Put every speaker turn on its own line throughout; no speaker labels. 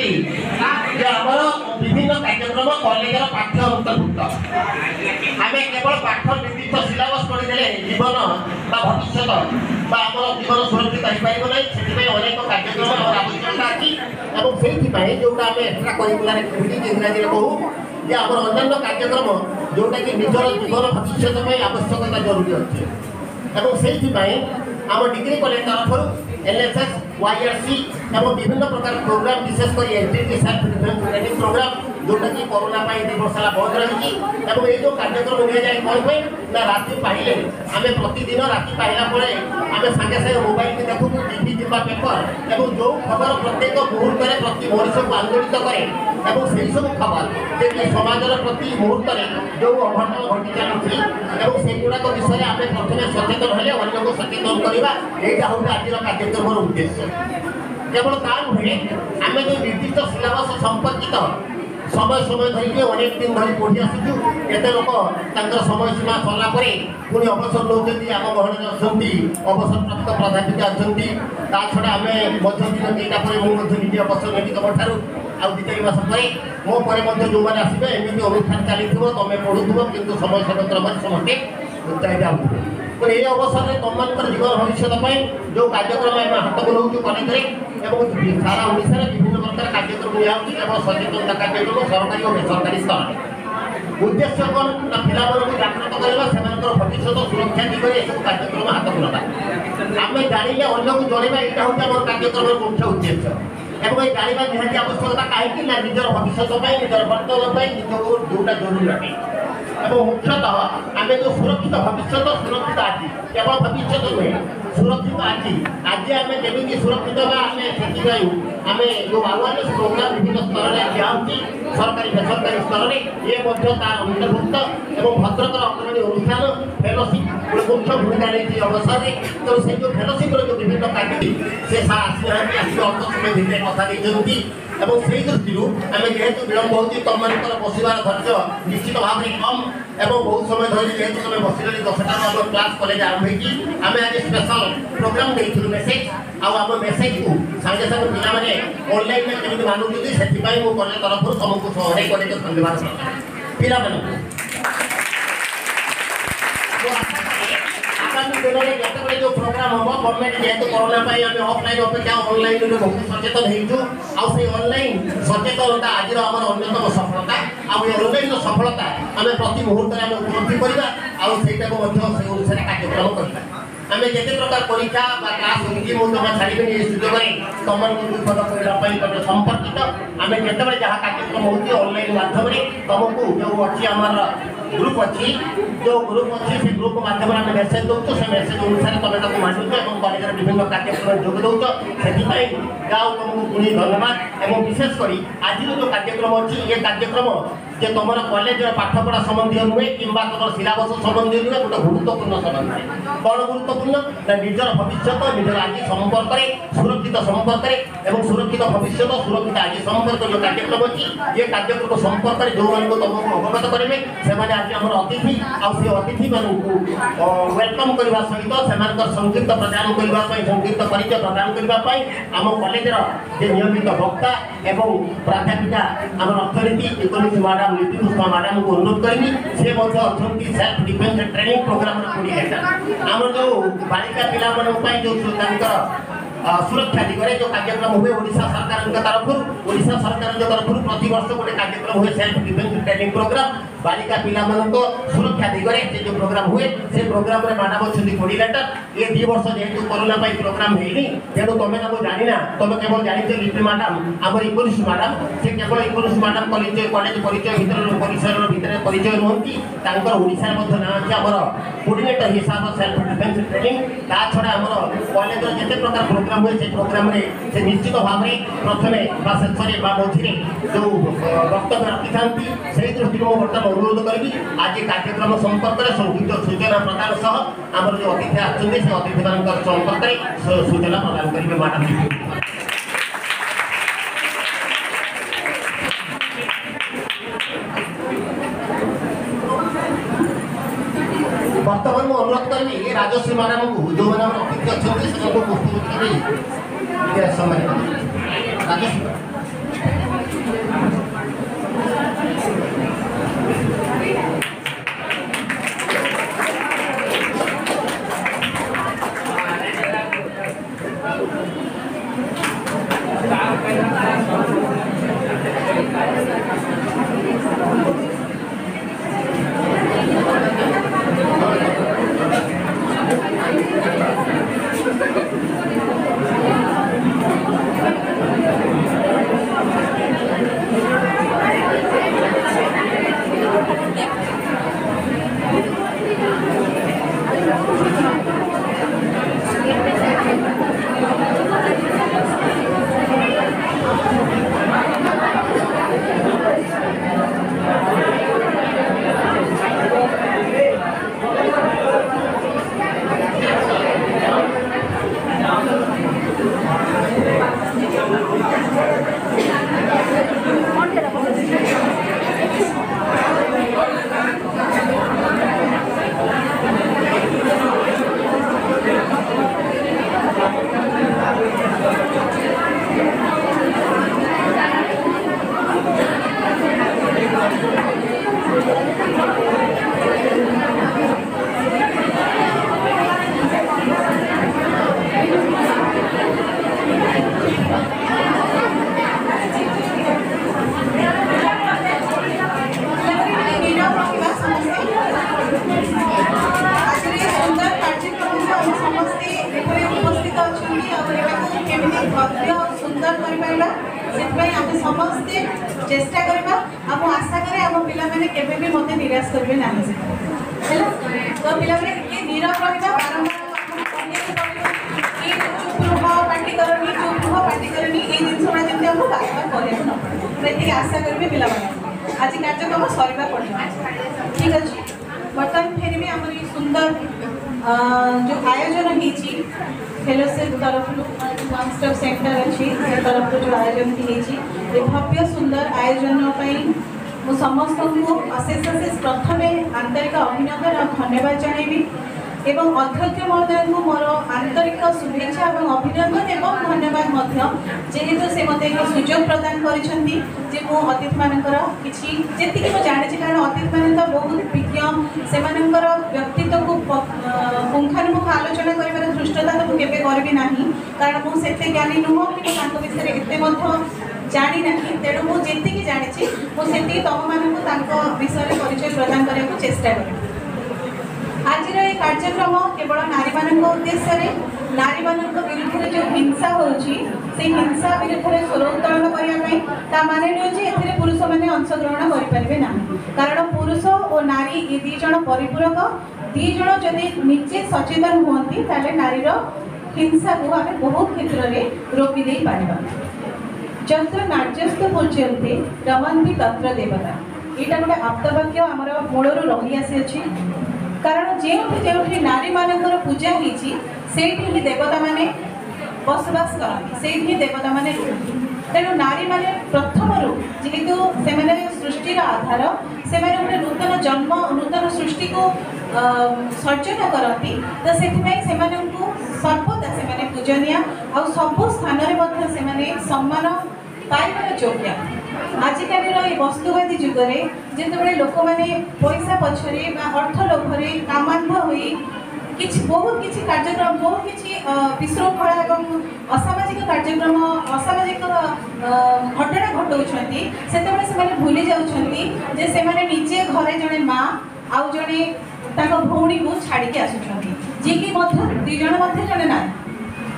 कि विभिन्न कार्यक्रम कॉलेजर पाठ्य अंतर्भुक्त आम केवल पाठ निर्दिष्ट सिलेबस पढ़ीदे जीवन भविष्य आम जीवन सुरक्षित हो पार ना से अनेक कार्यक्रम आवश्यकता अच्छी से जोटा आम एक्सट्रा करिकुलर एक्टिविटी इंग्राजी कहूँ जे आम अन्य कार्यक्रम जोटा कि निजर जीवन भविष्य आवश्यकता जरूरी अच्छे से आम डिग्री कॉलेज तरफ एलएसएस वाईआरसी एवं विभिन्न प्रकार प्रोग्राम विशेषकर NTT self defence training programme जोटा कि कोरोना 2 वर्ष बंद रही ये जो कार्यक्रम नि जाए कौन पे ना राति पाइले आम प्रतिदिन राति पाइला आम सागे सागे मोबाइल में देखू टीवी कि पेपर और जो खबर प्रत्येक मुहूर्त में प्रति मनुष्य को आंदोलित करे से सब खबर जे समाजर प्रति मुहूर्त में जो अघटन घटी चलुची से गुड़ाक विषय आम प्रथम सचेतन हेले अन्य को सचेतन करवा यहाँ हूँ आज कार्यक्रम उद्देश्य केवल ता नुहे आम जो निर्दिष्ट सिलेबस संपर्कित समय समय धरिकी अनेक दिन धरी पढ़ी आसुचु केते लोक समय सीमा सरला पुणी अवसर नौकरी आम गहन अच्छा अवसर प्राप्त प्राध्यापिका अच्छा छड़ा आम दिन दुईटा पर मुझे अवसर नेली तुम ठार आउ 2-3 मास पर मो जो मैंने आसवे एमती अनुष्ठान चली तुम पढ़ुव कि समय स्वतंत्र समस्ते उत्साहित आउे ये अवसर में तुम मान जीवन भविष्य जो कार्यक्रम आम हाथ को नौ कॉलेज सारा ओडिशा विभिन्न प्रकार कार्यक्रम निया सचेतनता कार्यक्रम सरकारी और बेसरकारी स्तर उद्देश्य कौन ना पिला जागृत करवा से भविष्य सुरक्षा दिगरे सब कार्यक्रम हाथ को ना आम जाने अन्य को जनवा यहाँ हूँ आम कार्यक्रम मुख्य उद्देश्य एवं ये जानवा निहाती आवश्यकता कहीं ना निजर भविष्य निजर वर्तमान निजको जोटा जरूरी रखे एवं मुख्यतः आम जो सुरक्षित भविष्य सुरक्षित आज केवल भविष्य नुहे सुरक्षित आज आम जमी सुरक्षित आम से आम जो अवेयरनेस प्रोग्राम विभिन्न स्तर में दिखाई सरकारी बेसरकारी स्तर में ये अंतर्भुक्त और भद्रकर अग्रणी अनुष्ठान फेलोशिप मुख्य भूमिका नहीं अवसर में तो से जो फेलोशिप जो विभिन्न कार्य से आसी अल्प समय भितर कथा नहीं से दृष्टि आम जेहेतु विलम्ब हो तुम मान बसवार धैर्य निश्चित भाव में कम एवं बहुत समय धरी जेहेतु तुम बस 10टा क्लास कॉलेज आरंभ आम आज स्पेशल प्रोग्राम देलु मेसेज आम मेसेज को सागे सागे पिला माने ऑनलाइन में केମିତି मानुछथि सेति पई मो कॉलेज तरफ तुमको सहरे कॉलेज धन्यवाद पिला माने आगामी दिन में जिते जो प्रोग्राम हम गवर्नमेंट जेहेतु कोरोना आम ऑफलाइन अपेक्षा ऑनलाइन में बहुत सचेतन हो ऑनलाइन सचेतनता आज आम अन्यतम सफलता ऑनलाइन सफलता आम प्रति मुहूर्त में उपलब्धि करवा अनुसार कार्यक्रम करवा आम जिते प्रकार परीक्षा क्लास होगी मुझे छाड़ी सुजोग तुम विपद करने संपर्कित आम जिते जहाँ कार्यक्रम हो ऑनलाइन माध्यम तुमको जो अच्छी आमर ग्रुप अच्छी जो ग्रुप अच्छी से ग्रुप माध्यम आम मेसेज दौर से मेसेज अनुसार तुम मानुच और कॉलेज विभिन्न कार्यक्रम जोग दौच से गाँव तुमको पुणी धन्यवाद और विशेषकर आज जो कार्यक्रम अच्छी ये कार्यक्रम जे तुम कॉलेज पाठपढ़ा संबंधी नुहे कि तुम सिलेबस संबंधी नुहे गोटे गुरुत्वपूर्ण संबंध कौन गुरुत्वपूर्ण निजर भविष्य निजर आज संपर्क सुरक्षित संपर्क और सुरक्षित भविष्य सुरक्षित आज संपर्क जो कार्यक्रम अच्छी ये कार्यक्रम संपर्क में जो मानक तुमको अवगत करेंगे से आज आम अतिथि आउ अतिथि मानू वेलकम करने सहित से संक्षिप्त प्रदान करने संक्षिप्त परिचय प्रदान करने आम कॉलेजर नियमित वक्ता एवं प्राध्यापिका आम अर्थनीति इकोनॉमिक्स मैडम नीति पुष्पा मैडम को अनुरोध करी से अच्छा सेल्फ डिफेन्स ट्रेनिंग प्रोग्राम आम जो बालिका पिला जो सुरक्षा दिगरे जो कार्यक्रम हुए ओडिशा सरकार तरफ प्रति वर्ष गोटे कार्यक्रम हुए सेल्फ डिफेन्स ट्रेनिंग प्रोग्राम बालिका पिला सुरक्षा दिगरे जो प्रोग्राम हुए से प्रोग्राम में मैडम अच्छा कोऑर्डिनेटर ये 2 वर्ष जेहेतु कोरोना प्रोग्राम है तेणु तुम जाना तुम केवल जान लिपि मैडम आम इकोनॉमिक्स मैडम से केवल इकोनॉमिक्स मैडम कॉलेज परिचय परिसर भितर परिचय नुहति ओडिशा ना अच्छे आम कोऑर्डिनेटर हिसाब सेल्फ डिफेन्स ट्रेनिंग ता छड़ा आम कॉलेज जिते प्रकार प्रोग्राम हुए से प्रोग्राम से निश्चित भाव में प्रथम शेष मझे जो वक्तव्य रखी था से दृष्टि बर्तमान अनुरोध करी आज कार्यक्रम संपर्क में संक्षिप्त सूचना प्रदान सह आम जो अतिथि आते से अतिथि मान संपर्क में सूचना प्रदान करेंगे मैडम बर्तमान मुझे अनुरोध करी राजश्री मैडम को जो मैंने अतिथि अच्छा से पुस्तक समय
समस्ते चेष्टा करबा हम आशा करे हम पिला माने केबे भी मते निराश करबे नाही हैला तो पिला माने के नीरव रहिबा बारंबार चुप रहो पार्टी करनी चुप रहो पार्टी करनी ए जिनसरा जेते हम बारंबार करे न प्रति आशा करबे पिला माने आज कार्यक्रम सरीबा पड़िबा ठीक अछि बर्तन फेर भी हमर सुंदर जो आयोजन हिची फेलोशिप तरफ वन स्टॉप सेंटर अच्छी तरफ जो आयोजन की भव्य सुंदर आयोजन मु समस्त को अशेष अशेष प्रथम आंतरिक अभिनंदन और धन्यवाद जनइबी एवं अध्यक्ष महोदय को मोर आंतरिक शुभेच्छा और अभिनंदन एवं धन्यवाद जेहेतु से मत एक सुजोग प्रदान करिसेंती जे मो अतिथि मानकर किछि जेतिकि मो जानि कारण अतिथि मान तो बहुत विज्ञ से मानकर व्यक्तित्व को पुंखानुपुंख आलोचना करिवार धृष्टता तो केबे करबी नाही कारण मो सेते ज्ञानी नुह कि तांको विषय एते मध्य जानी नाही तेणु मो जेतिकि जानिछि मो सेति तम मानकु तांको विषय परिचय प्रदान करने को चेष्टा करिबी आज ये कार्यक्रम केवल नारी मान उद्देश्य नारी मान विरुद्ध जो हिंसा होची से हिंसा विरुद्ध स्वर उत्तोलन करने माने नुहे पुरुष मैंने अंशग्रहण करेंगे ना कारण पुरुष और नारी ये दीज परिपूरक दीज जदि निजे सचेतन हुई ताले नारीर हिंसा को आम बहुत क्षेत्र में रोकी दे पारिबा जत्र नार्यस्त पूज्यन्ते रमन्ति तत्र देवता यहाँ गोटे आप्तवाक्य आमर मूलर रही आसी कारण जो नारी मानकर पूजा ही देवता माने बसवास करती से देवता माने तेणु नारी माने प्रथम जेहेतु से सृष्टिर आधार से गोटे नूतन जन्म नूतन सृष्टि को सर्जन करती तो से सर्वदा से पूजनीय आ सबु स्थान में सम्मान पाइबार योग्य आजिकल ये वस्तुवादी जुगरे जिते लोक मैंने पैसा पछरे अर्थ लोभरे कामांध हुई बहुत किसी कार्यक्रम बहुत किसी विशृंखला एवं असामाजिक कार्यक्रम असामाजिक घटना घटाऊँगी से भूली जाने निजे घरे जड़े माँ आउ जड़े भौणी को छाड़ी आसुँच जी कि दुईज जड़े ना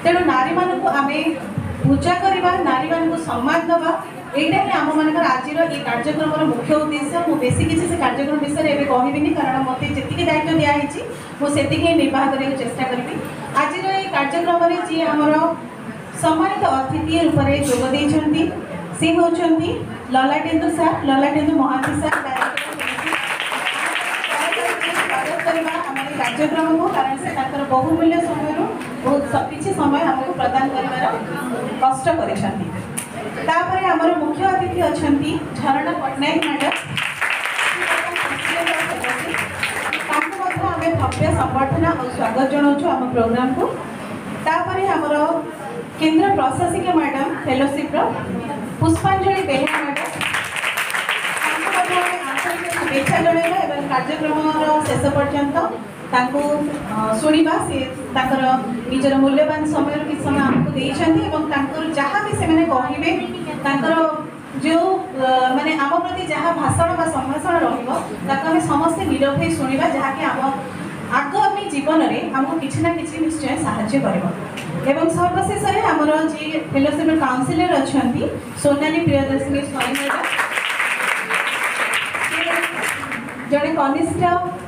तेणु नारी मान आम पूजा करवा नारी मान सम्मान दवा यहाँ ही आम मान आज ये कार्यक्रम मुख्य उद्देश्य मुझे बेसी किसी से कार्यक्रम विषय में कहबी कारण मत जी दायित्व दिखाई मुझे निर्वाह करने चेष्टा करी आज ये कार्यक्रम में जी आम सम्मानित अतिथि रूप में जोगदे सी होती ललाटेन्दु सार ललाटेन्दु महांती सार कार्यक्रम को कारण से बहुमूल्य समय बहुत किसी समय आमको प्रदान कर कष्ट कर आमर मुख्य अतिथि अच्छा झरणा पट्टनायक मैडम आम भव्य संबर्धना और स्वागत जनाऊँ आम प्रोग्राम को आमर केन्द्र प्रशासिका मैडम फेलोशिप पुष्पांजलि बेहेरा मैडम शुभेच्छा जनइबा एवं कार्यक्रम शेष पर्यंत शुणा सी निजर मूल्यवान समय किसी समय आमको देते जहाँ भी से कहे जो माने आम प्रति जहाँ भाषण बा संभाषण रही समस्ते नीरव हो शुणा जहाँकि आम आगामी जीवन में आमको किसी ना किसी निश्चय साहाय्य कर सर्वशेष में आमर जी फेलोशिप काउंसिलर अच्छा सोनाली प्रियदर्शिनी स्वाई मैडम जड़े कनिष्ठ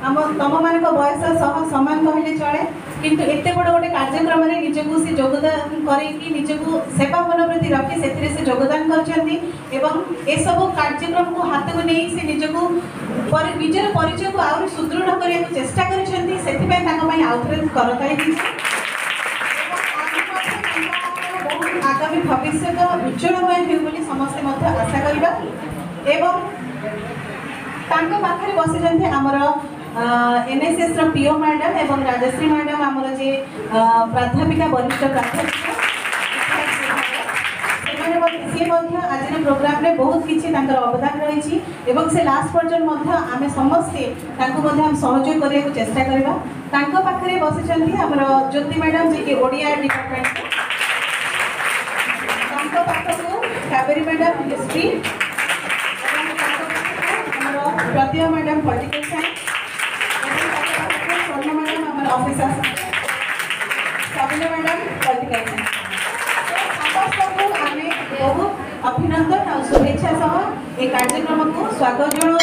आम तुम मान बयस सह सामान कहले चले किंतु एत बड़ गोटे कार्यक्रम में निजक से योगदान करके निजक सेवा मनोवृत्ति रखी से योगदान करसबू कार्यक्रम को हाथ को नहीं से निजक निजर परिचय को आहरी सुदृढ़ करने को चेष्टा कर करताई आगामी भविष्य उज्जवलमय हो समस्ते आशा करवा पाखे बसी आमर एनएसएस पीओ मैडम एवं राजश्री मैडम आमर जे प्राध्यापिका वरिष्ठ प्राध्यापिका सी आज प्रोग्राम रे बहुत किसी अवदान रही से लास्ट पर्यटन आम समस्ते सहयोग करने को चेष्टा करवा पाखे बसी आमर ज्योति मैडम जी कि Odia department Kaveri madam history Pratibha madam political science Swarna madam आम officer Sabina madam political science समस्त को आम बहुत अभिनंदन और शुभेच्छा सह ये कार्यक्रम को स्वागत जनाऊँ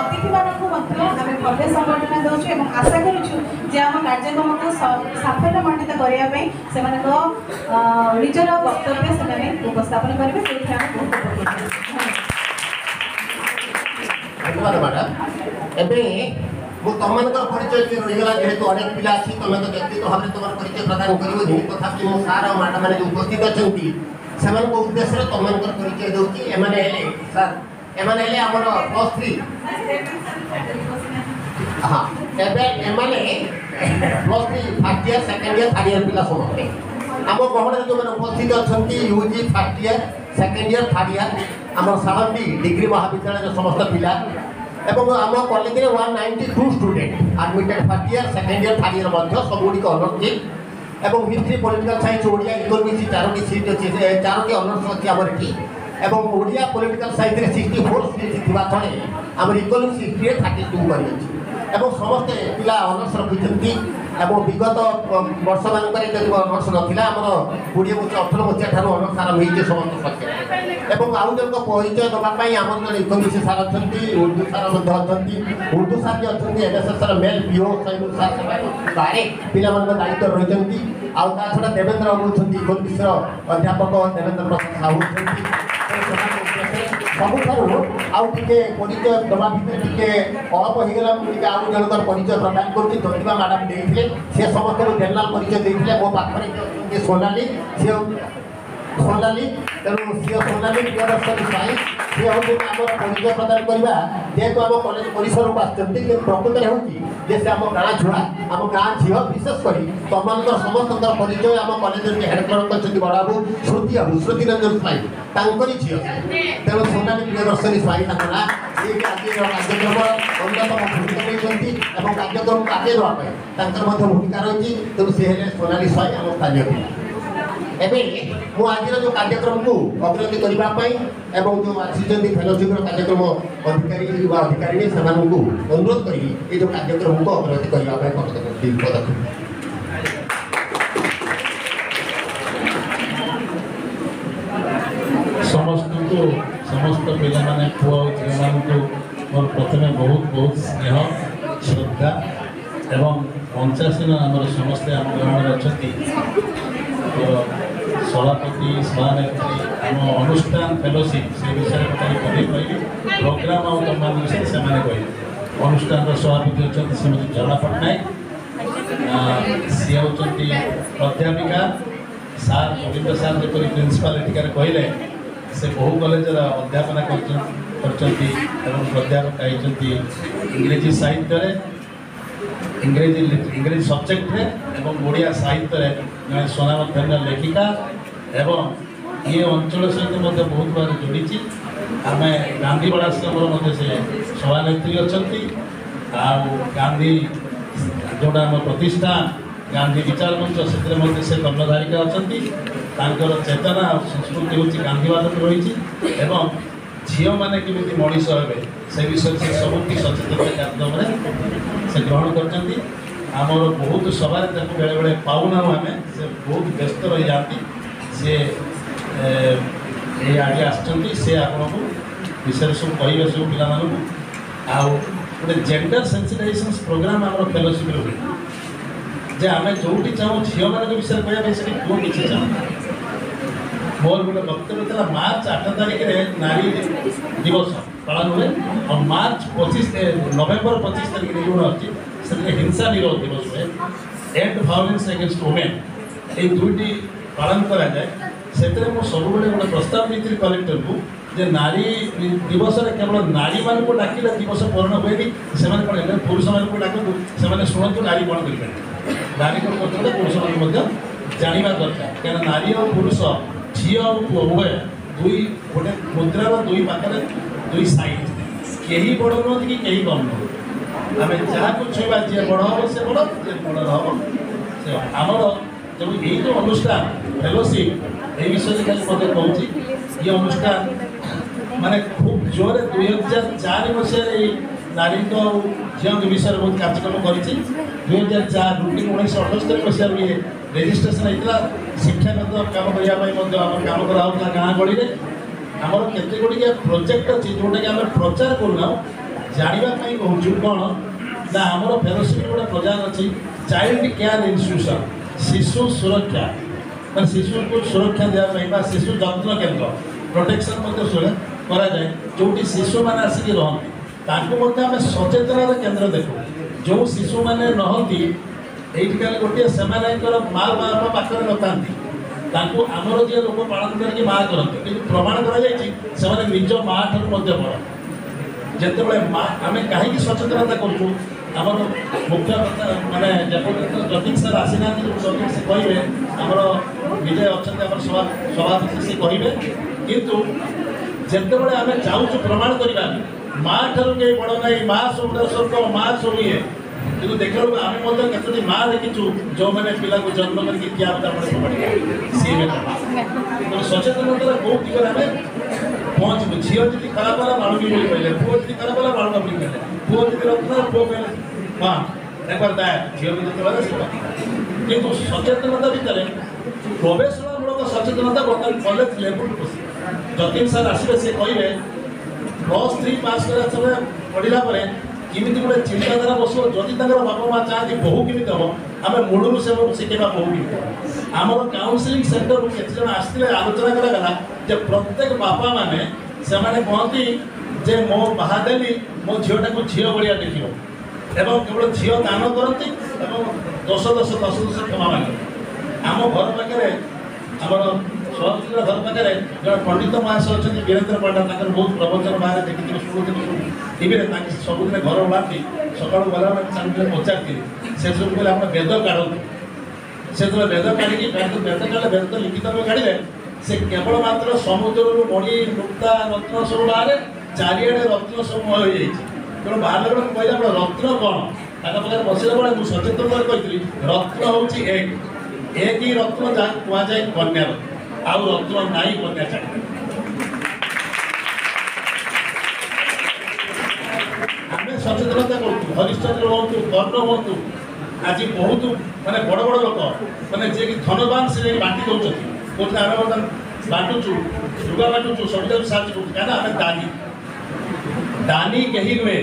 अतिथि मानक आम भव्य संबर्धना दौचु और आशा करुँ जे आम कार्यक्रम को साफल्य मंडित करने से निजर वक्तव्य से उपस्थापन करेंगे से बहुत
धन्यवाद मैडम एवं तुम परिचय रहीगला जेहेतु अनेक पिला अच्छी तुम तो व्यक्तिगत भाव में तुम परिचय प्रदान कर तथापि मो सार और मैडम मैंने उपस्थित अच्छा से उद्देश्य तुम परिचय दूसरी एमने सर एमने आमर +3 हाँ एमने +3 first year second year third year पिला समस्ते आम गहन जो मैंने उपस्थित अच्छा UG first year second year third year आम सालंदी डिग्री महाविद्यालय समस्त पिला एवं आम कॉलेज में 192 student admitted first year second year third year सबुड़ी ऑनर्स थी एवं history political science Odia economics 4टी सीट अच्छी 4टी ऑनर्स अच्छी आम ये एवं ओडिया पॉलिटिकल साइंस 64 सीट थी आम इकोनॉमिक्स हिस्ट्री 32 कर समस्ते पिला ऑनर्स रखी विगत वर्ष मानक ऑनर्स नाला आम 20 वर्ष 18 मसीहा ठार ऑनर्स आरंभ हो समस्त सत्य एवं आउ जन परिचय देवाई आम जो इकोनॉमिक्स सार अच्छा उर्दू सार उर्दू सार भी अच्छा एनएसएस मेल पीओ सैनिक सार बारे पिला दायित्व रही आउ ता छड़ा देवेंद्र बाबू इकोनॉमिक्स अध्यापक देवेंद्र प्रसाद साहू सबुठार आउ टे परिचय दवा भितर टे अल्प होगा मुझे आउ जनकर परिचय प्रदान कर ज्योतिबा मैडम देते सी समस्त जनरल परिचय देते मो पाखे सोनाली सी सोनाली तेणु सी सोनाली प्रियदर्शनी साई सी हूँ आम परिचय प्रदान करवा जेहेतु आम कॉलेज परिसर को आसती प्रकृत में हूँ से आम गाँ छुआ आम गाँ झील विशेषकर तुम समस्त परिचय आम कॉलेज हेड क्लर्क अच्छा बड़ाबू श्रुति बाबू श्रुति रंजन स्वाई तांकरी झील तेणु सोनाली प्रियदर्शनी स्वाई ना सी आज कार्यक्रम अन्यतम भूमिका नहीं कार्यक्रम को आगे देवाई भूमिका रही तेणु सी सोनाली स्वाई आम स्थानीय पिला एवं मु आज जो कार्यक्रम को अग्रगति करने जो आसी फेलोशिप कार्यक्रम अधिकारी अधिकारी से अनुरोध करी जो कार्यक्रम को अग्रगति करने पदक्षेप
समस्त पिला माने पुआ झील मोर प्रथम बहुत बहुत स्नेह श्रद्धा एवं 85 आमर समस्ते आम ग्रहण अच्छा सभापति सभानेत्री आम अनुष्ठान फेलोशिप से विषय में प्रोग्राम और विषय से कहे अनुष्ठान सभापति अच्छा श्रीमती झरना पट्टनायक सी हूँ अध्यापिका सार गोविंद सार जो प्रिंसिपाल एटिकार कहले से बहु कॉलेज अध्यापना प्राध्यापक इंग्रेजी साहित्य इंग्रेजी सब्जेक्ट रे एवं ओडिया साहित्य रे जड़े स्वनामधन्य लेखिका एवं ये अंचल सहित बहुत बार जोड़ी आम गांधीवाड़ा आश्रम से सभानेत्री अच्छा गांधी जोटा आम प्रतिष्ठान गांधी विचार मंच से कर्णधारिका अच्छा चेतना और संस्कृति हूँ गांधीवाद रही झील मैंने केमी मनीष हे से विषय से सबुकी सचेतनता कार्यक्रम से ग्रहण कर आमर बहुत सभा बेले बेले पाऊना आम से बहुत व्यस्त रही जाती सी आगे आसे आपन को विषय सब कहे सब पिला गोटे जेंडर सेंसिटाइजेशन प्रोग्राम आम फेलोशिप हुए जे आम जो चाहूँ झील मान विषय कहते पुओ किसी चाहूँ मोर गोटे वक्तव्य था मार्च 8 तारिख में नारी दिवस पालन हुए और मार्च 25 नवेम्बर 25 तारिख में जो अच्छी से हिंसा निरोध दिवस हुए एंड वायलेंस अगेंस्ट वुमेन ये दुईटी पालन करा जाए से सब गोटे प्रस्ताव नीति कलेक्टर को जे नारी दिवस केवल नारी मान को डाकिले दिवस पूर्ण हुए से पुरुष मान को डाकू से शुणु नारी कौन करें नारी कौन करते पुरुष मान जानवा दरकार क्या नारी और पुरुष झील और पुओ उभय दुई गोटे मुद्रार दुई पाखे दुई साइड कहीं बड़ नुहति कि कहीं कम नुह आम जहाँ को छुआ जी बड़ हम से बड़ जे बड़ हम से आमर जो यही जो अनुष्ठान फेलोशिप ये विषय खाली मत कहूँ ये अनुष्ठान माने खूब जोर 2004 मसीह नारी झील विषय बहुत कार्यक्रम कर 2004 रुटीन 1978 मसीह रेजिस्ट्रेशन होता शिक्षागत काम करने काम करा गाँ गली में आमर केते गुड़िया प्रोजेक्ट अच्छी जोटा कि आम प्रचार करूना जानवाई कहूँ कौन ना आमर फेलोशिप गोटे प्रोग्राम अच्छी चाइल्ड केयर इन्स्टिट्यूशन शिशु सुरक्षा मैं शिशु को सुरक्षा देवाई शिशु जत्न केन्द्र प्रोटेक्शन कराए जो शिशु मैंने आसिक रहा आम सचेतन केन्द्र देखो जो शिशु मैंने नहती ये गोटे से माँ बाप पाखे न आमर जी लोक पालन करके माँ करते कि प्रमाण कर निज माँ ठार बड़ जिते माँ आम कहीं सचेतनता करूँ आमर मुख्य मानने जतिन सर आसी ना जतिन से कहे आमर निजे अच्छा सभापति से कहे कितु जिते बड़े आम चाहूँ प्रमाण करवा माँ ठार कहीं बड़ ना माँ सब स्वर्ग माँ सब ये कि देखा आम कतोटी माँ देखीचु जो मैंने पिला को जन्म करके क्या सी सचेतनता बहुत दिगरे आम पहुँचू झील जी खराब है बाणु भी बोली कहले पुओ जी खराब है बाणु बोली कहले पुओ जी रत्न पुओ कहले हाँ एक बार दाए झील भी किंतु सचेतनता भितर गवेषणामूलक सचेतनता बर्तमान कॉलेज लेवल जतिन सर आसवे से कहे +3 पास करा समय पढ़ला किमी गोटे चिंताधारा बस जदि बापा माँ चाहती बहु केमी हम आम मूलू से शिखेबा बहु केमी आमर काउनसिलिंग सेंटर को केत जन आसते आलोचना करागला जे प्रत्येक बापा माने से कहती जे मो बाहादेली मो झीटा को झील भाया देख एवं केवल झील दान करती दश क्षमा मांगे आम घर पाखे आमर सहजिला घर पाखे जो पंडित महाशय अच्छा वीरेन्द्र पंडा बहुत प्रवचन बाहर देखी शुणुती टीवी सबुदिन घर बाहरी सका गला पचारि से सब कहले आप वेद काढ़ से जो वेद काढ़ी वेद काढ़े वेद लिखित में काढ़े से केवल मात्र समुद्र मणि मुक्ता रत्न सब बाहर चारिड़े रत्न सब मय हो तेणु बाहर लोग कहले रत्न कौन पाखे बसला बेले मुझे सचेतन कही रत्न हूँ एक ही रत्न जहाँ कहुए कन्या आउ रत्न नाई कन्या चाहिए आम सचेतनता करूँ हरिश्चंद्र हूँ कर्ण हूँ आज बहुत माने बड़ बड़ लोक मैंने जी धनवान से बांटी दौर कहते आम बर्तमान बांटुचु लुगा बांटुचु सब जगह साहय करूँ क्या आम दानी दानी कहीं नुहे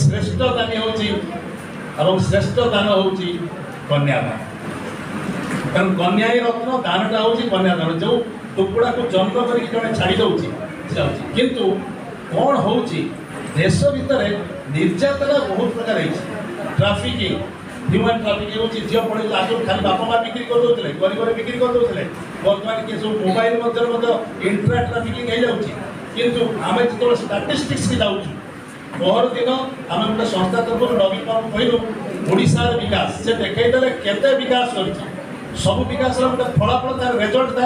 श्रेष्ठ दानी हूँ श्रेष्ठ दान हूँ कन्यादान कारण कन्या रत्न दानटा हूँ कन्यादान जो टुकड़ा को जन्म कर जड़े छाड़ी दूसरी किंतु कौन हो देश भितर निर्यातना बहुत प्रकार ट्राफिकिंग ह्यूमन ट्राफिकिंग हो झील पड़े आगे खाली बापा माँ बिक्री कर दौले गरीब बिक्री कर दौले बर्तमान किए सब मोबाइल इंट्रा ट्राफिकिंग हो किंतु आम जो स्टाटिस्टिक्स की जाऊँ पहर दिन आम गोटे संस्था तरफ नवीन बाबू कहलु ओडिशार विकास से देखईदे केते विकास कर सब विकास गोटे फलाफल तार रेजल्ट था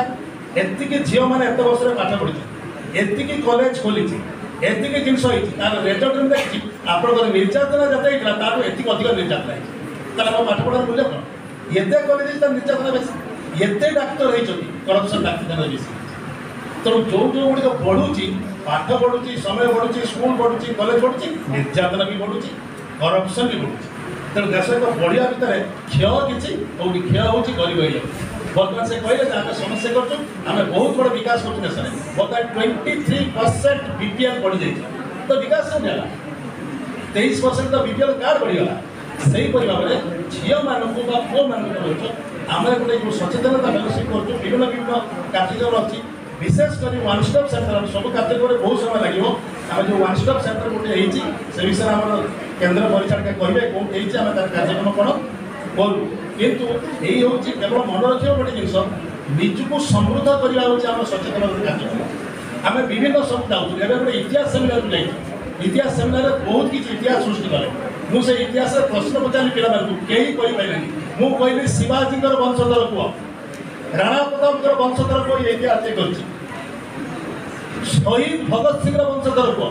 एतिकी झील मैंने एत वर्ष पाठ पढ़ी एतिकी कॉलेज खोली एतिकी जिन तार रेजल्ट में देखी आप निर्यातना जत होता एतिक अधिक निर्यातना होता पाठ पढ़ार मूल्य कौन एत कॉलेज तार निर्यातना बेसी एत डाक्तर होती करप्शन डाक्तर बेसी तेणु जो जो गुड़िक बढ़ुची पाठ बढ़ुची समय बढ़ुची स्कूल बढ़ुची कॉलेज बढ़ुची निर्यातना भी बढ़ुची करप्शन भी बढ़ुची तेणु देश एक बढ़िया भितर क्षय किसी कौटी क्षय हो गरीब बर्तमान से कहले आम समस्या करें बहुत बड़ विकास कर देश में बर्तमान 23% बीपीएल बढ़ी जाइए तो विकास कौन है 23% तो बीपीएल कार्ड बढ़ीगला से भाव में झील मानक पुओ मानक आम गोटे जो सचेतनता फेलोशिप कर विभिन्न विभिन्न कार्यक्रम अच्छी विशेषकर वन स्टॉप सेंटर सब कार्यक्रम बहुत समय लगे आम जो वन स्टॉप सेंटर गोटे से विषय आम केन्द्र परिचालिका कहे कौन आम तार कार्यक्रम कौन करूँ किंतु यही हूँ केवल मन रखा गोटे जिन निजक समृद्ध करवा हूँ आम सचेतन कार्यक्रम आम विभिन्न सब जाऊँ एवं गोटे इतिहास सेमिनार जाइए इतिहास सेमिनार बहुत किसी इतिहास सृष्टि कले मुझे इतिहास प्रश्न पचारि पिला कहीं कहीपारे मु कहली शिवाजी वंशधर पुओ राणा प्रताप वंशधर पुओ ये इतिहास कर शहीद भगत सिंह वंशधर पुओ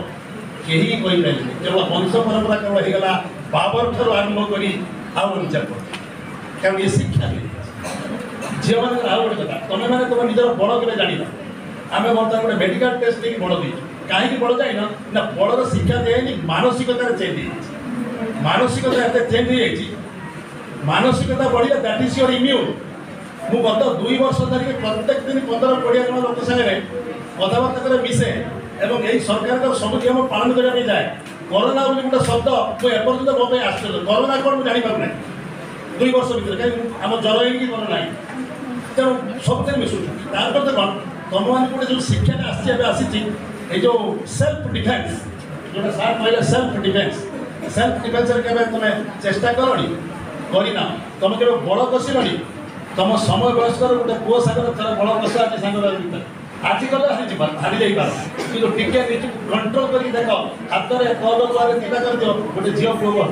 कहीं कहीपारे केवल वंश परंपरा केवल होगा बाबर ठार आरंभ कर कारण ये शिक्षा झील मान गोटे कथा तुम्हें मैंने तुम निजर बड़ के जान आम बर्तमान गोटे मेडिकल टेस्ट देखिए बड़ दी कहीं बड़ जाइन ना बड़र शिक्षा दिखाई मानसिकतार चेंज हो मानसिकता एत चेंज हो मानसिकता बढ़िया दैट इज योर इम्यून मु गत 2 वर्ष धरिक प्रत्येक दिन 15-20 जन लोक सागे कथबार्ता कर मिसे एवं यही सरकार सब नियम पालन करने जाए कोरोना बोली गोटे शब्द मुझे एपर्यंत मो आश्चर्य कोरोना कौन मुझे जापर 2 वर्ष भर कहीं आम ज्वर ही कोरोना तेणु सब मिसुच तार कौन तुम मान गोटे जो शिक्षा आसी जो सेल्फ डिफेन्स जो सार कहले सेल्फ डिफेन्स के तुम्हें चेष्टा करना तुम के बड़ कषिल तुम समय बयस्कर गोटे पुओ सागर थर बड़ कष आज सांग आज गले हारी जाइपार कि टिके निज कंट्रोल कर देख हाथ में कल दुआर चिंता कर दियो गोटे झील पुओ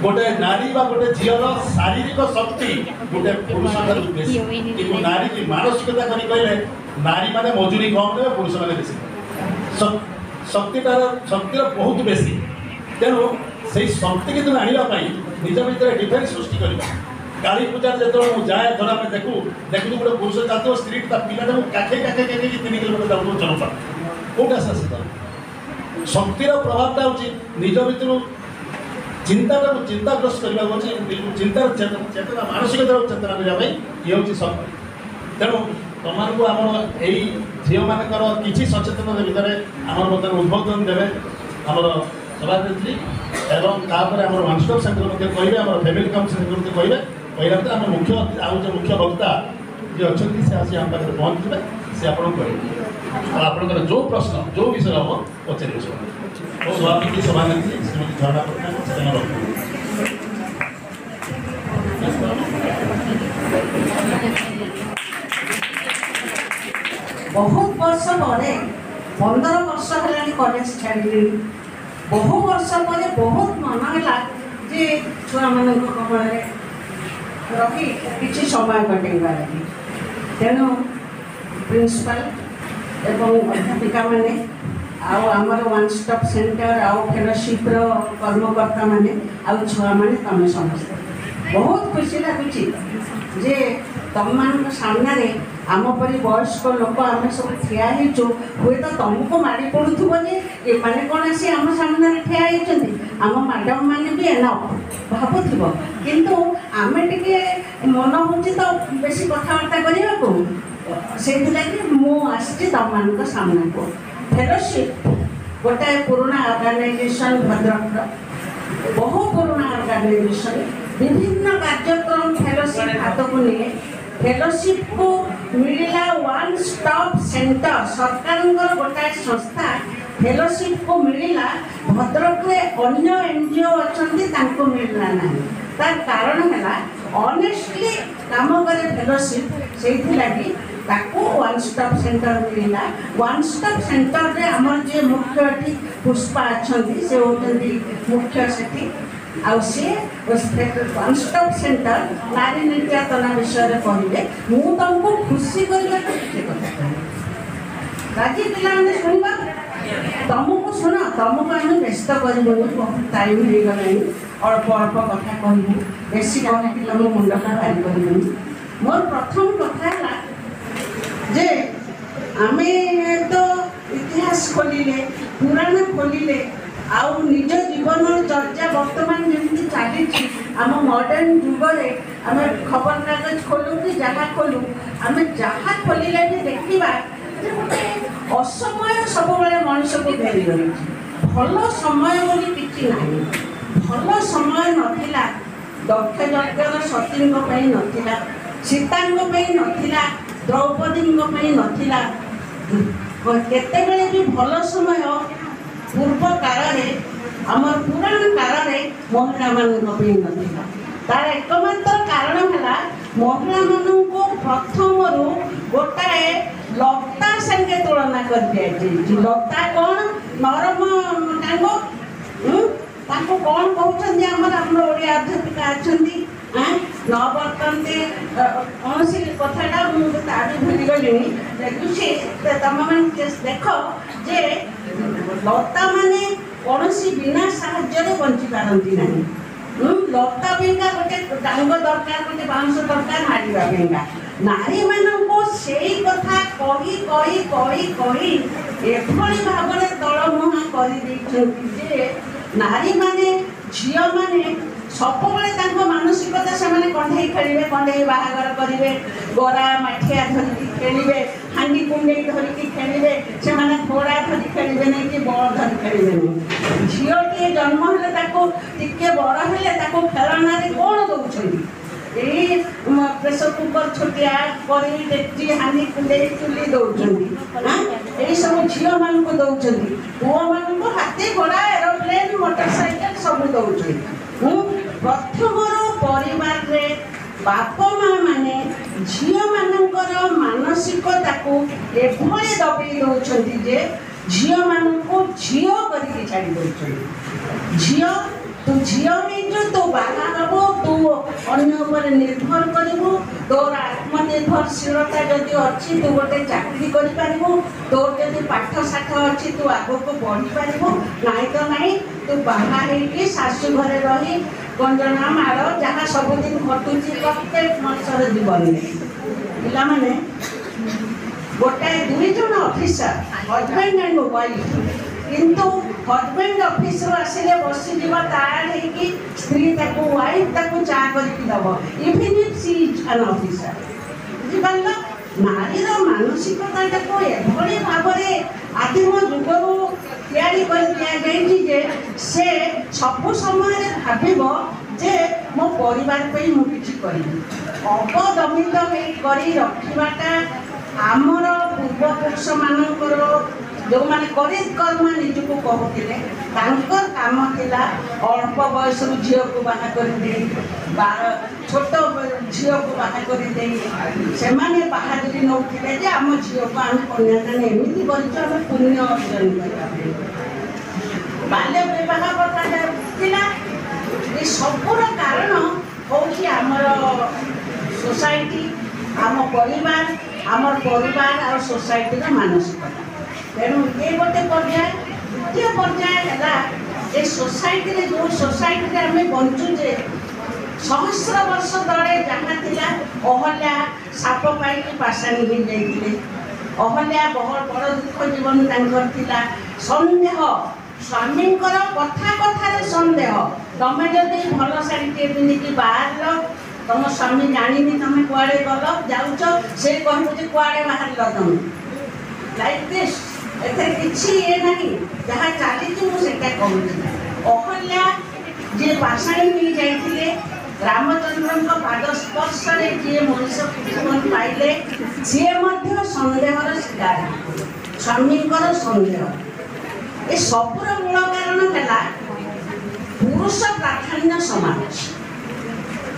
गोटे नारी बा गोटे झील शारीरिक शक्ति गोटे पुरुष बेसी कि नारी की मानसिकता कर कहले नारी माने मजूरी कम देवे पुरुष मैंने बेसी शक्तिर बहुत बेसी तेणु से शक्ति की तुम आने निज भर डिफेन्स सृष्टि कर काली पूजा जो जाए धर आम देखू देखू गोटे पुरुष जाते स्त्री पिलाटा काखे 3 किलोमीटर जाऊँ चलपा कौटा से शक्तिर प्रभावटा हूँ निज भर चिंता चिंताग्रस्त करने चिंतार चेतना मानसिकतार चेतना करने ये हूँ शक्ति तेणु तुमको आम यही झील मानकर किसी सचेतन भितर आम बर्तमान उद्बोधन देवे आम सभापति एवं तापर आम वन स्टॉप सेंटर कहे आम फैमिली काउंसिल कहे कहला आम मुख्य आउ जो मुख्य वक्ता जी अच्छा से आसी आम पाखे पहुँचे से आपको कहे आपंकर जो प्रश्न जो विषय हम पचार सभापति सभानेत्री श्रीमती झरणा पट्टनायक
बहुत वर्ष पर 15 वर्ष है कॉलेज छाड़ी बहु वर्ष पर बहुत मन है जे छुआ मान कमल रखी किसी समय कटेगा लगे तेणु प्रिंसिपल एवं अध्यापिका मैंने आमर वन स्टॉप सेंटर आउ फेलोशिप कर्मकर्ता मैंने आउ छुआ मैंने तुम समस्त बहुत खुशी लगुच जे तुम मान सामने आम परी वयस्क लोक आम सब ठिया हुए तो तुमको माड़ी पड़ुव ये मैंने कौन आसी आम सामने ठिया आम मैडम मैंने भी एनफ भावुव किंतु आम टे मन हो तो बेसी कथबार्ता करने से मुझे तुम मान सामने को फेलोशिप गोटे पुराना ऑर्गेनाइजेशन भद्रक बहु पुराना ऑर्गेनाइजेशन विभिन्न कार्यक्रम फेलोशिप हाथ को नहीं फेलोशिप को मिलला वन स्टॉप सेंटर सरकार गोटाए संस्था फेलोशिप को मिलला भद्रक अन्य एनजीओ अच्छा मिलला ना तार कारण है ऑनेस्टली काम करे फेलोशिप से लगी वन स्टॉप सेंटर मिलला वन स्टॉप सेंटर रे आमर मुख्य पुष्पा अच्छा से होती मुख्य से वन स्टॉप सेंटर नारी निर्यातना विषय कहे मुझे तुमको खुशी करने कथा राजी पे शुणा तुमको शुण तुमको आम व्यस्त कर बहुत टाइम हो गला अल्प अल्प कथा कहूँ बेसी कह तुम मुंड को भारी कर मोर प्रथम कथा जे आमे तो इतिहास खोलिले पुराण खोलिले आउ निज जीवन चर्चा वर्तमान जमी चली आम मॉडर्न जुगरे आम खबर कागज खोलू कि जहाँ खोलू आम जहाँ खोलिले भी देखा असमय सब मनुष्य को घेरी रही भल समय बोली किसी ना भल समय नाला दक्ष यज्ञर सती नाला सीता नाला द्रौपदी नाला केतेबेले भी भल समय पूर्व काल आम पुराण काल महिला मान तार एकमात्र कारण है महिला मान प्रथम गोटाए लता संगे तुलना कर दिया लता कौन नरम टांग कौन कहते ओडिया अध्यापिका अच्छा न बर्तनते कौन सी कथाटा मुझे भूली गली देखुचे तुम मैंने देख जे लता माने कौन बिना साहाय्य बंची पारती ना लता पेगा गोटे डांग दरकार गोटे बाउंस दरकार हारिया नारी मानू से कथा कही कही कही कही एभली भाव तलमुहा कर नारी माने झी माने सब मानसिकता से कंधे खेलिए कंधे बाहागर करेंगे गरा माठिया धरिकी खेलिए हांडी कुंडे धरिकी खेलिए से घोड़ा धरी खेलिए नहीं कि बल धरी खेलिए नहीं झीटे जन्म टे बड़ हेले खेलना कौन दौरान प्रेसर कुकर छोटिया करी डेक्ची हांडी कुंडे चुली दौरान यही सब झील मान दौरान पुओ मान हाथी घोड़ा एरोप्लेन मोटरसाइकेल सब दौरान प्रथम परिवार रे बाप माँ माने झील मानकर मानसिकता को एभली दबे दौरान जे झील मान झील करके छाड़ी दौरान झील तू झील नहीं तू बाहा हब तू अन्य निर्भर करू तोर आत्मनिर्भरशीलता जदि अच्छी तू गोटे चाकरी करूँ तोर जदि पाठ साठ अच्छी तू आग को बढ़ी पारू नाई तो नाई तू बाहा शाशु घरे रही गंजना माड़ जहाँ सबुदिन घटुची प्रत्येक मनुष्य जीवन पिला माने गोटाए दुई जन ऑफिसर हजबैंड एंड वाइफ किंतु हजबैंड ऑफिस आसिले बसी कि स्त्री वाइफ चा करके दब even if she is an officer बुझिपार नारीर मानसिकता एभली भाव आदिम जुगरू तैयारी कर दिया से सब समय भाव जे मो परिवार पे मुझे करी अवदमित करी रखाटा आमर पूर्वपुरुष मानकर जो मैंने कर्मा निजको कहते काम थिला अल्प बयस झील को बाहा कर छोट झील को बाहा कर बाहादुरी नौते जे आम झील को आम कन्यादान एमती कर पुण्य अर्जन कर बाल्य विवाह कथा ये सबूर कारण हूँ आमर सोसाइटी आम परिवार और सोसाइटी मानसिकता तेणु ये गोटे पर्याय द्वितीय पर्याय है सोसाइटी जो सोसाइटी आम बंचुचे सहस्र वर्ष तले जहाँ थिला अहल्या साप पाई पाषाणी हो जाते अहल्या बहुत बड़ दुख जीवन था सन्देह स्वामी कथा कथार सन्देह तुम जदि भल शाढ़ी टे पिंधिकी बाहर तुम स्वामी जानी तुम कुआड़े गल जाऊच से कहूँ कुआड़े बाहर तुम लाइक दिस किसी ये ना जहाँ चली मुझे कहूँ अहल्या जी पाषाणी नहीं जाते रामचंद्र पाद स्पर्श जी मनीष जीवन पाइले सी सन्देहर शिकार स्वामी सन्देह ये सबूर मूल कारण है पुरुष प्राधान्य समाज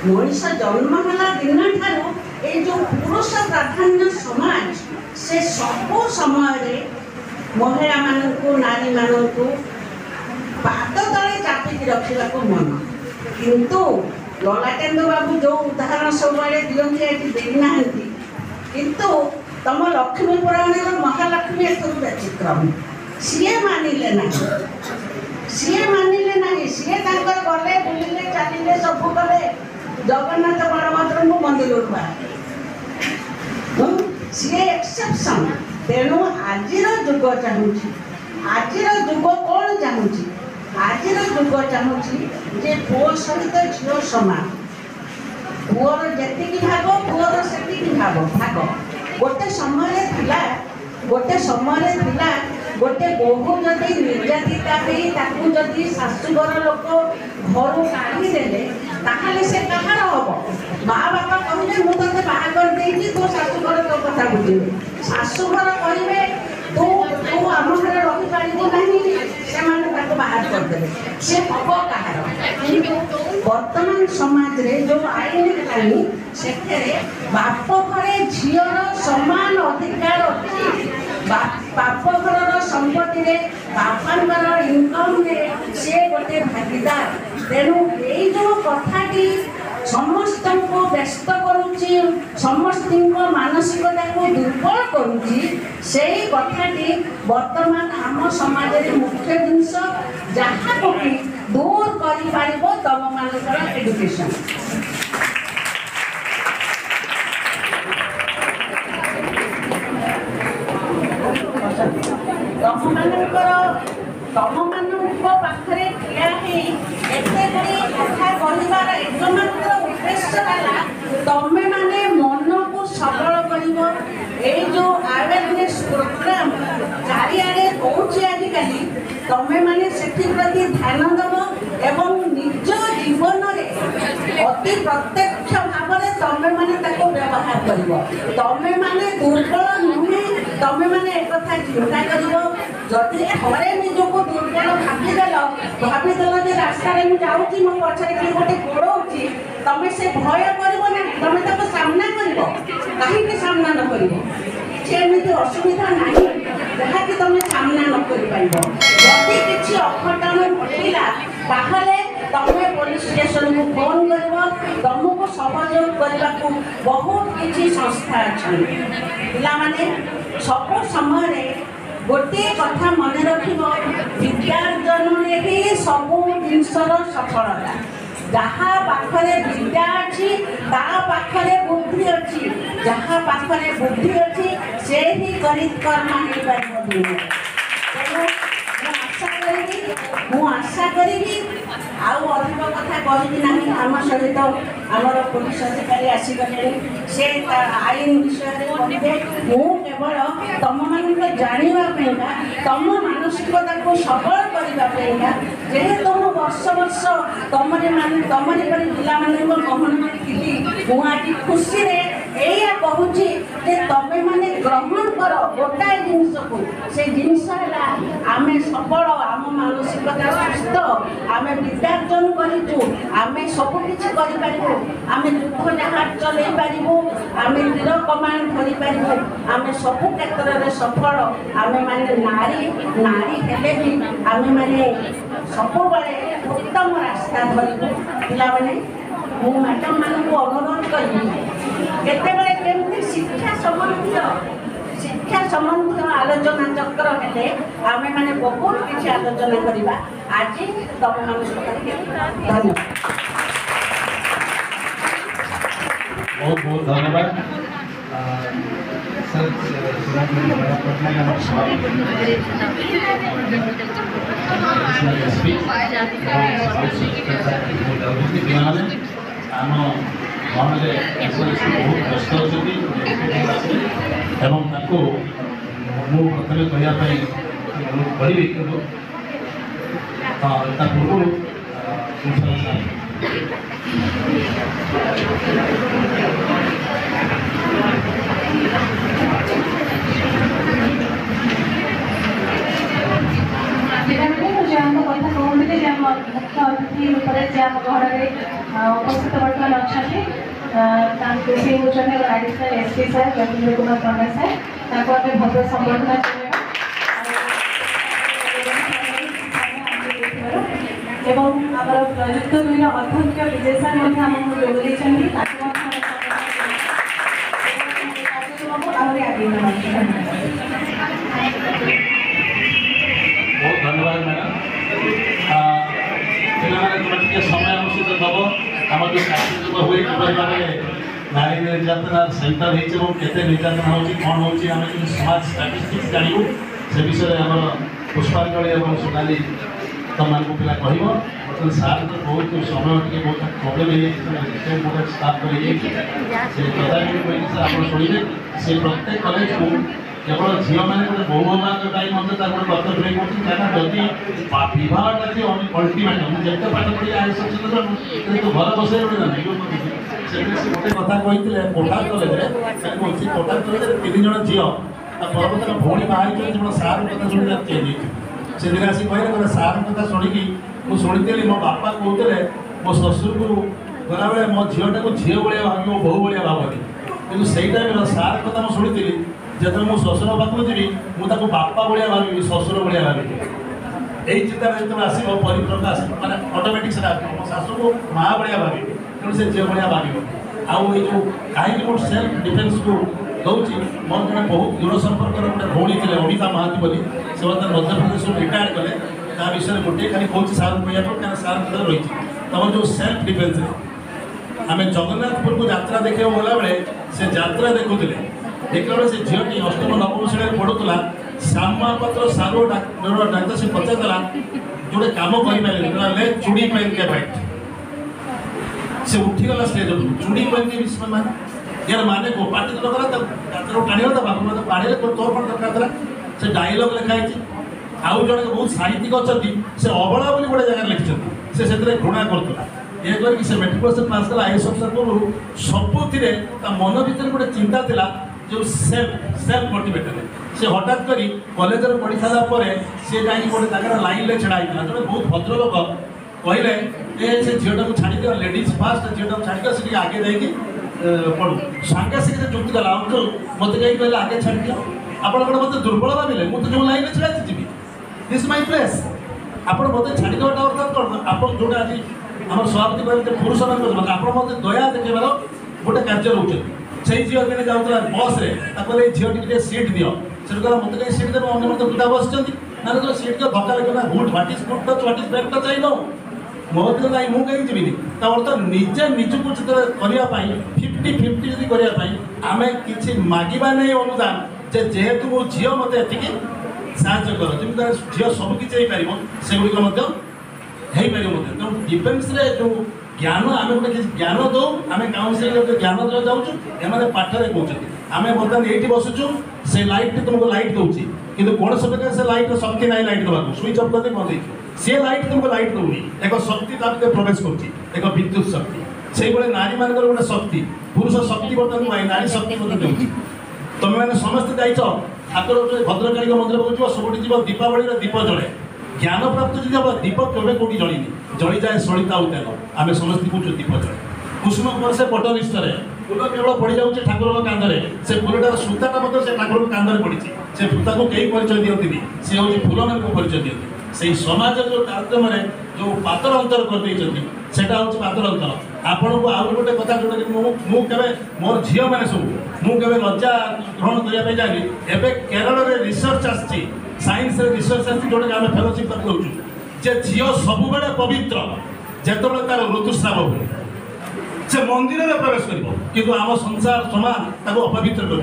मनीष जन्म है दिन ठारू ये जो पुरुष प्राधान्य समाज से सबू समय महिला मानू नारी मानू पाद तले चापिकी रखा मन किंतु ललाटेन्द्र बाबू जो उदाहरण सब दिखती ये देना किंतु तुम लक्ष्मी पुराण महालक्ष्मी एथर व्यतिक्रम सीए मानिले ना सीए मानिले ना सीए गले बुलिले चलिले सब कले जगन्नाथ बलभद्र को मंदिर सीए एक्सेप्शन तेणु आजिर जुग चाहूँगी आजिर जुग कौन चाहूँगी आजिर जुग चाहूँगी जे पुओ सहित झील समान पुअर जी भाग पुअर से भाग भाग गोटे समय थिला गोटे बोहू जदि निर्यातिता जदि शाशुघर लोक घर काढ़ीदे ताहले से कहार हम माँ बापा कहे मुझे बाहा कर तो शाशुघर तो कथा बुझे शाशुघर कहे तू तू आम घर रही पारू ना से बाहर करदे से हम कहार वर्तमान समाज रे जो आईन है से बाप घरे झीर समान अधिकार अच्छी बाप घर संपत्ति बापांकर इनकम से गोटे भागीदार तेणु ये जो कथाटी समस्त को व्यस्त करुच्ची समस्त मानसिकता को दुर्बल करुच्ची से कथाटी वर्तमान आम समाज मुख्य जिनस जहाँ को दूर कर तुम मान एजुकेशन तुम मान पाखे ठिया कथा कहबार एकमात्र उद्देश्य है तमें माने मन को सबल कर जो अवेयरनेस प्रोग्राम चारिआडे होउछि आजिकली तमें माने सेठी प्रति ध्यान दब एवं निज जीवन में अति प्रत्यक्ष भाव में तमें माने ताको व्यवहार कर तमें माने दुर्बल नुहे तमें माने एक कथा चिंता कर जदि थोड़े निजक दुर्बल भावीदेल जे रास्ता में जाऊँगी मो पछरे किए गोटे गोड़ौची तमें से भय कर तमें ताको सामना कर कहीं सामना न कर एमती असुविधा ना जहाँकि तुम सामना न करी किसी अघटन घटला ताहले तुम पुलिस स्टेशन को फोन कर तुमको सहयोग करने को बहुत किसी संस्था अच्छा पाने सब समय गोटे कथा मन रख विद्यार्जन में ही सब जिनसर सफलता जहाँ पाखरे विद्या अच्छी पाखरे बुद्धि अच्छी जहाँ पाखरे बुद्धि अच्छी से ही कर्म आशा करी आउ अधिक कथा कहबी ना आम सहित आमर पुलिस अधिकारी आसीगले से आईन विषय कहे केवल तुम मान जानापा तुम मानसिकता को सबल करने जेहेतु तुम वर्ष वर्ष तमरी परी पिला गहन थी मुझे खुशी या कहूँ तमें मैंने ग्रहण कर गोटाए जिनस को से जिनस आम सबल आम मानसिकता सुस्थ आम विद्यार्जन करूँ आम सबकि आम युद्ध जहाज चल पारू आम तीर कमांड धरी पारू आम सबू क्षेत्र में सफल आम मैंने नारी नारी हेले भी आम मैंने सब उत्तम रास्ता धरू पाने मु मैडम मान को अनुरोध करी केते शिक्षा संबंधी आलोचना चक्र हेले आम मैंने बहुत किसी आलोचना करवा आज तुम धन्यवाद
बहुत बहुत धन्यवाद सर आम मन में बहुत व्यस्त अच्छी एवं मु प्रथम कहवाई करी कि हाँ पूर्व
मुख्य अतिथि रूप से आम घर में उपस्थित बर्तमान अच्छा से होने एडिशनल एसपी सार रवींद्र कुमार पंडा सार आम भव्य संबर्धना एवं आमर युक्त 2 अध्यक्ष विजय सार आमको जोग देइछन्ति
बहुत धन्यवाद मैडम पे समय अनुचित दब आम जो कार्यक्रम हुए नारी निर्यातना सेन्टर होते निर्यातना हो कौन हो समाज स्टाटिस्टिक्स जानू से विषय आम पुष्पांजलि और सोनाली तुम मान पिला कह बर्तमान सार तो बहुत समय टे बहुत प्रोब्लेम गोटे स्टाफ कर तथापि सर आप शुणे से प्रत्येक कॉलेज को केवल झील मैंने गोटे बहु हवा टाइम गोटे कर्तव्य कहीं बहटा थी अल्टीमेट जिते पाठ पढ़ी आए तो घर बस गोटे कथा कही कोठा कलेज कोठा कलेज 3 जन झील परवर्तन भौणी बाहर सार कथा शुणी चेंज से दिन आसिक कहले सार कथा शुणी मुझे मो बापा कहते मो शशुर को गला बेले मो झीटा को झील भाया भाव मो बहु भाया भावनी कि से टाइम सार कथा मुझे शुणी जब मो शशुर पाखक जी मुझे बापा भाया भावी शशुर भाया भावी यही चिंतार जो आसो परिप्रक आस मैंने अटोमेटिक से मो शाशु को माँ भाया भावी तेणु से झील भाया भाव आउ ये कहीं मुझे सेल्फ डिफेन्स को दूसरी मोर जड़े बहुत दूर संपर्क गोटे भौणी थे अमिता महाती बोली से मध्यप्रदेश रिटायर्ड कले ता विषय गोटे खाली कौन सार कह सार रही तुम जो सेल्फ डिफेन्स आम जगन्नाथपुर को यात्रा देखा गला बेले से यात्रा देखुले देखला बेले से झीलटी अष्टम नवम श्रेणी पढ़ुला श्यामापत्र सारो डाक्तर से पचारा जोड़े कम कर चूड़ी पहन के बैठ से उठीगला स्टेज चूड़ी पहन के मान यार माने को पार्टी तो करा टाणी बाबू पाड़े तोर कौन दरकार से डायलॉग लिखाई आउ जड़े बहुत साहित्यिक अच्छा से अबला बोली गोटे जगह लिखिं से घृणा करूला ये करके से मेट्रिकुलेसन पास कला आईएएस अफिसर पूर्व सबुथिरे मन भर गोटे चिंता था जो सेल्फ मोटिवेटेड से हठात करी कॉलेज पढ़ी सारापर सी जा गोटे जगह लाइन में छड़ा होता जो बहुत भद्र लोक कहले से झीटा को छाड़ी दिया लेडीज फास्ट झीटा को छाड़ी से आगे जाकि पढ़ू सांघासिक जुक्ति गला अंकल मत कहीं कहले आगे छाड़ दिया आप मत दुर्बल भाविले मुझे जो लाइन में छड़ा जी दिस माय प्लेस आप मत छाड़ी देवाटा अर्थात कौन आप जोटा आज आम सभापति कहते पुरुष मान आप मत दया देखेबार गोटे कार्य रोचे से झील दिने जाऊला बस रे झील सीट दियो से मत कहीं सीट देव अन्य मतलब बुढ़ा बस ना तो सीट का धक्का लगे ना good what is good touch what is bad touch I know Mohan ना मुझे कहीं जीविनी बर्तमान निजे निजक जो करने 50-50 जब करने आम कि मागिबा नहीं अनुदान जेहेतु मो झी मत एति साहय कर जमी झील सबकि से गुड़िक तेणु डिफेन्स जो ज्ञान आम गोटे ज्ञान दौ आम काउनसिल ज्ञान दे जाऊँ एम पाठर कहते आम बर्तमान ये बसुचु से लाइट तुमको लाइट दूसरी कि कौन प्रकार से लाइट शक्ति ना लाइट देवा स्विच अफ कर बंद सी लाइट तुमको लाइट दौनी एक शक्ति प्रवेश कर विद्युत शक्ति से नारी मान गोटे शक्ति पुरुष शक्ति बर्तमान नारी शक्ति दूसरी तुम मैंने समस्ते जाइछ आगर भद्रकाली मंदिर को जीव सब जीव दीपावली दीप जले ज्ञान प्राप्त जी हम दीप केवे कौटी जलिनी जली जाए सलिता तेल आम समस्त कौन दीप जले कुसुम पर से पटनिष्ठे फूल केवल पड़ जाऊे ठाकुर कांधे से फूलटार सूताटा से ठाकुर कांधे पड़ी से सूता को कई परिचय दिखती सी हूँ फूल मान को परिचय दिखती से समाज जो कार्यक्रम जो पातर अंतर कर पातर अंतर आपण को आउ गोटे कथा जोटा मुझे मोर झील मैंने सब मुझे लज्जा ग्रहण करने जानी एवं केरल में रिसर्च आसी साइंस रिसर्च आसी जोटा आम फेलोशिप कर जे झील सब पवित्र जिते तार ऋतुस्राव हुए से मंदिर में प्रवेश कर आम संसार समाज अपवित्र कर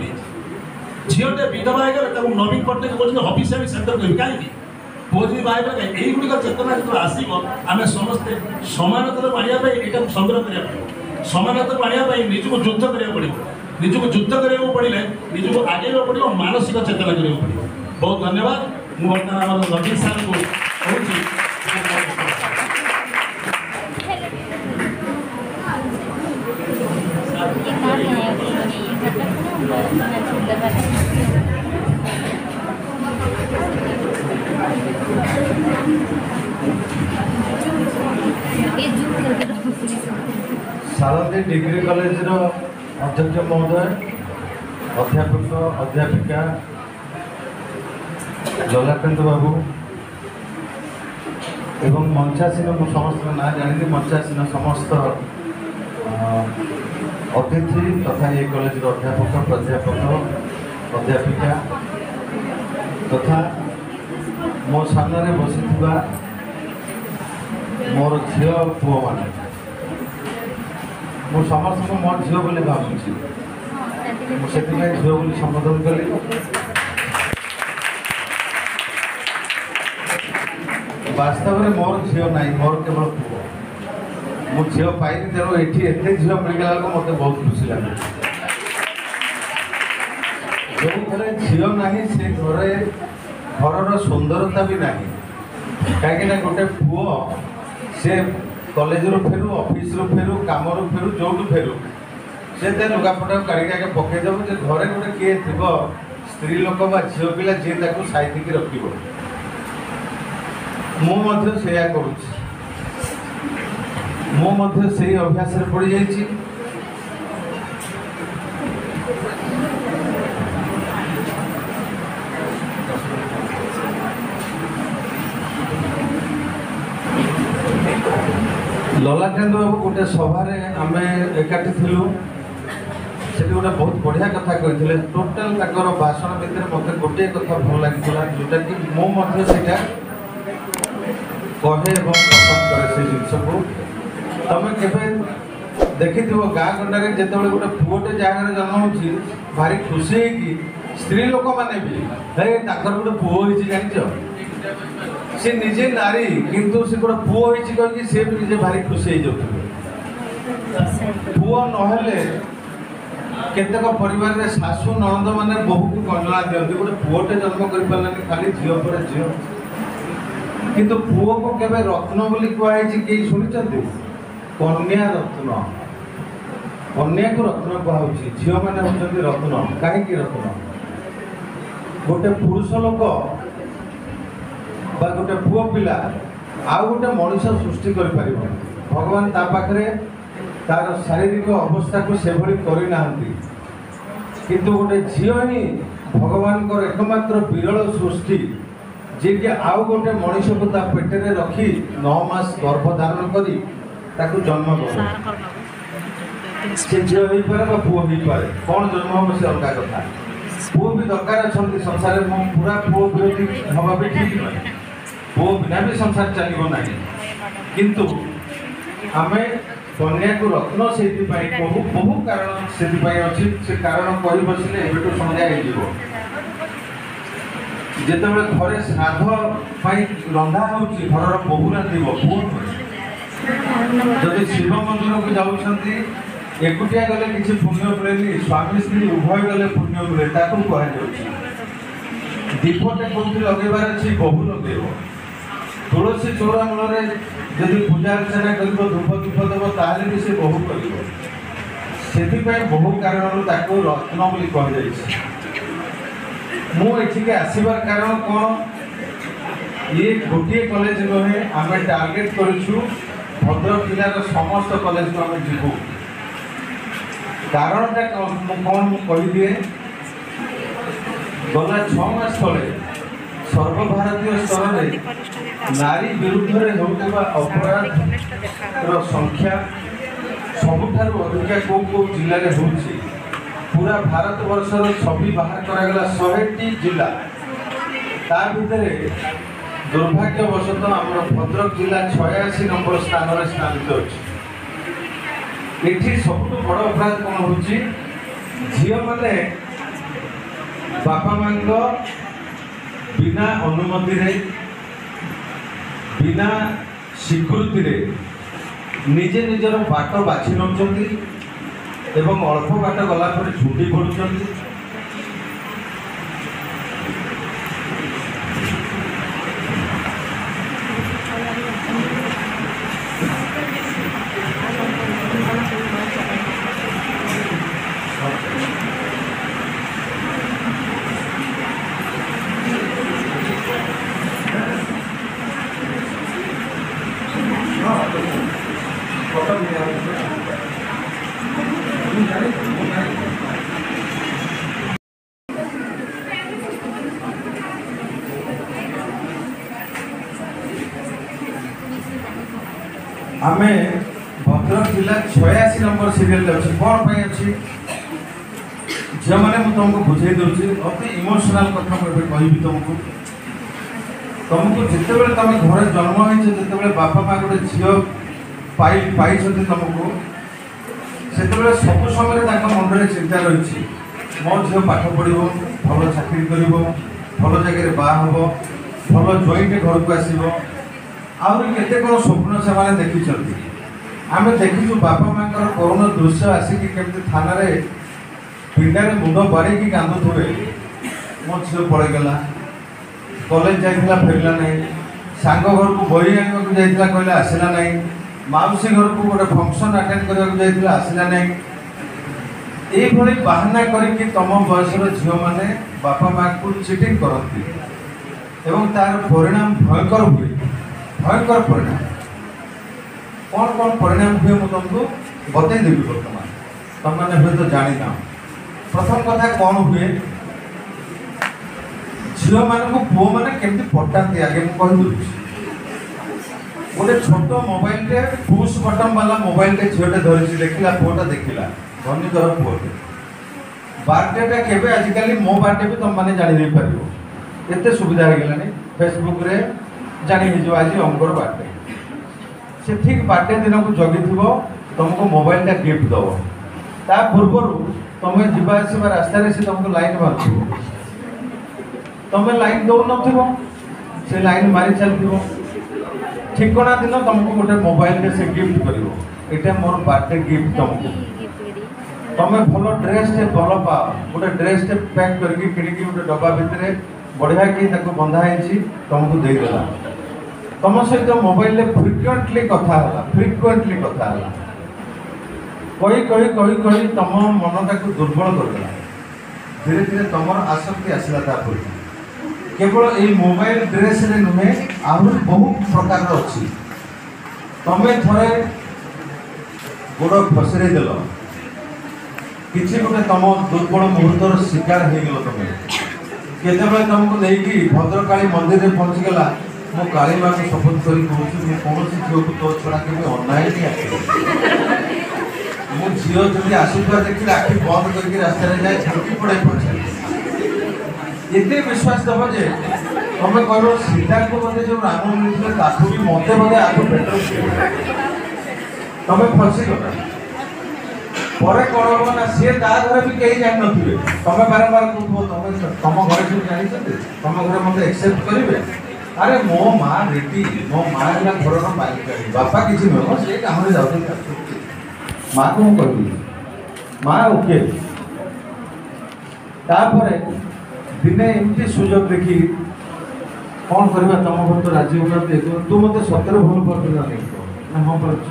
झीलटे विधवा हो नवीन पट्टनायक कहते हफिसियाली सेंटर कर कहीं पुजी बाहर युड़िक चेतना जो आसो आम समस्ते समानता आने यहाँ संग्रह करने समानता आने निजक युद्ध करा पड़ो निजक युद्ध करा पड़े निजक आगे पड़ो मानसिक चेतना करा पड़ो बहुत धन्यवाद मुझे बर्तमान नवीन सार को कहूँ
सारथी डिग्री कॉलेज अध्यक्ष महोदय अध्यापक अध्यापिका जलाकांत बाबू एवं मंचासीन मु समस्त ना जानी मंचासीन समस्त अतिथि तथा ये कॉलेज अध्यापक प्राध्यापक अध्यापिका तथा मो सामने बसी मोर झील पुओ मैंने मु समस्त को मोर झील बोली भावुची मुझे झील बोली संबोधन कली वास्तव में मोर झील ना मोर केवल पुओ मु झील पाई तेणु ये झील मिलगला मत बहुत खुशी लगे जो घरे झील ना से घरे घर सुंदरता भी ना कहीं गोटे पुओ से कॉलेज रू फेरू ऑफिस रू फेरू काम रू फेरू जो फेरू से लुगापटा काढ़ी पकईदेव जे घरे गोटे किए थी स्त्री लोक बा झील पिला जी साइतिक रख मुझे करुँच मुझे अभ्यास पड़ जाइए ललाटेन्द्र बाबू गोटे सभार आम एकाठी थिलु से गोटे बहुत बढ़िया कथा कहते टोटाल भाषण भितर मत गोटे कथा भल लगी जोटा कि मुझे कहे पसंद करे से जिनस को तुम के देखि गाँ गंडारे जो गोटे पुओटे जगह जन्म हो भारी खुशी कि स्त्री लोक मैंने भी गोटे पुओ हो जान सी निजे नारी किंतु से गोटे पुओ कहीं सी भी निजे भारी खुशी हो पुओ नहेले केतेक परिवार में शाशु ननद मैंने बहु को कंडला दिखती गोटे पुओटे जन्म कर पारानी खाली झील पर झील किंतु पुओ को केवे रत्न बोली कहुई कई शुणी कन्या रत्न कन्या को रत्न कहुच्छी झील मैंने होती रत्न कहीं रत्न गोटे पुरुष लोक गोटे पुओ पिला आउ गोटे मनुष्य सृष्टि कर भगवान ता पाखरे तार शारीरिक अवस्था को से भली करना किंतु गोटे झील ही भगवान को एकमात्र विरल सृष्टि जी कि आउ गोटे मनुष्य को ता पेटे रखी 9 मास गर्भधारण करी ताकू जन्म कर झील हो पाए पुओ हो पाए कौन जन्म हम से अलग कथा पुओ भी दरकार अच्छा संसार में पूरा पुओ विरोधी हवा भी ठीक ना पुओ बिना भी संसार चलो ना किंतु आम कन्या को रत्न से बहु बहु कारण से अच्छी से कारण कही बसले एवं समझा जिते घरे श्राद्ध रंधा हो घर बहु रांधिब जदि शिव मंदिर को जाऊँगी एकुटिया गले किसी पुण्य मिले स्वामी स्त्री उभय गले पुण्य मिले कह दीपटे कौन लगेबार अच्छी बहु लगे तुलसी चौरा मूल जदि पूजा अर्चना कर धूप धूप देव ताल भी से बहु कर बहु कारण रत्न बोली कहुई मुझे आसबार कारण कौन ये गोटे कॉलेज नुहे आम टार्गेट करूँ भद्रक जिलार समस्त कॉलेज को आम जीवु कारणटा कौन मुझे गला 6 मास तले सर्वभारतीय स्तर में नारी विरुद्ध में होता अपराध संख्या सबुठार अधिका कौ कौ जिले में हो पूरा भारत वर्षर छवि बाहर करागला 100टी जिला ता भितर दुर्भाग्यवशतः आम भद्रक जिला 86 नंबर स्थान में स्थानित अच्छी सब बड़ अपराध कौन हो झील मैंने बापा माँ बिना अनुमति रे बिना स्वीकृति रे निजे निजर बाट बाछि नौकरी एवं अल्प बाट गला झुंडी पड़ुंट आमे भद्रक जिला 86 नंबर सीरियल अच्छी कौन पे अच्छी झील मैंने तुमको बुझे दूसरी अति इमोशनाल कथा मुझे कहि तुमको तुमको जिते बड़े तुम घर जन्म हो जिते बापा माँ गोटे झील पाई तुमको से सब समय मंडल चिंता रही मो झील पाठ पढ़ो भल चाकरी कर भल जगह बाहर हम भल ज्वाइंट घर को आसो आहरी केते कौन स्वप्न से देखी आम देखीचु बापा माँ करुण दृश्य आसिक केमती थाना पिंडारे मुंड बाड़ी कांदुवे मो झील पलैगला कॉलेज जाइला फेरला नहीं सांग घर को बही आने जाइला कहले आसला नहीं माउसी घर को गोटे फंक्शन अटेंड करने आसला नहीं ये बाहाना करके तुम बयसर झील मैंने बापा माँ को चिटिंग करती एवं तार परिणाम भयंकर हुए भयंकर परिणाम कौन कौन परिणाम हुए मुझे तुमको बतईदेवी बर्तमान तुम मैंने हूँ तो जानी ना प्रथम कथा कौन हुए झील मान पुओ मैंने केमती पटाती आगे मुझे गोटे छोट मोबाइल रे पुश बटन वाला मोबाइल रे झीलटे धरी देखला पुओटा देखला धनी धर पुओटे बर्थडेटा केबे आजिकल मो बर्थडे भी तुम मैंने जानी नहीं पार एत सुविधा हो गलानी फेसबुक रे जानी हो आज अंकर बर्थडे से ठीक बर्थडे दिन को जगी तुमको मोबाइलटा गिफ्ट दब ता पूर्व तुम जावास रास्तार से तुमको लाइन मार तुम लाइन दौ न से लाइन मारी चलती ठिकना दिन तुमको गोटे मोबाइल से गिफ्ट कर ये मोर बर्थडे गिफ्ट तुमको तुम भल ड्रेस भल पाओ गोटे ड्रेस पैक करके किଣିकी गोटे डब्बा भितर बढ़िया कि बंधाई तुमको देदेला तुम सहित मोबाइल फ्रिक्वेंटली कथा कही कही कही कही तुम मनटा को दुर्बल करदेला धीरे धीरे तुम आसक्ति आसला केवल ये मोबाइल ड्रेस रे नुहे आहरी बहुत प्रकार अच्छी तुम थे गोड़ फसरे देल किसी गोटे तुम दुर्बल मुहूर्तर शिकार हो गल तुम केतबे तुमको लेकिन भद्रकाली मंदिर में पहुँचीगला मो काली माँ को शपथ कर कौन झील को तो छड़ा के अन्याय नहीं झील जब आसुवा देखिए आखि बंद करके रास्ता जाए छुट्टी पड़े पड़े ये विश्वास दब जे तुम कह सीता को बोधे जो राम मिलते ताकू भी मत बोधे आगे बेटर तुम फसीगला पर कौन हम ना सी ता घर भी कहीं जान थे तुम बारंबार कहूँ तुम घर सब जानते तुम घर मत एक्सेप्ट करेंगे अरे मो माँ रेडी मो माँ है घर मालिक बापा किसी नुह सी कम जाते माँ को कही माँ ओके तापर दिने एमती सुजोग देखी कौन करवा तुम घर तो राजी होना तू मत सतर भल पाच ना हाँ पाच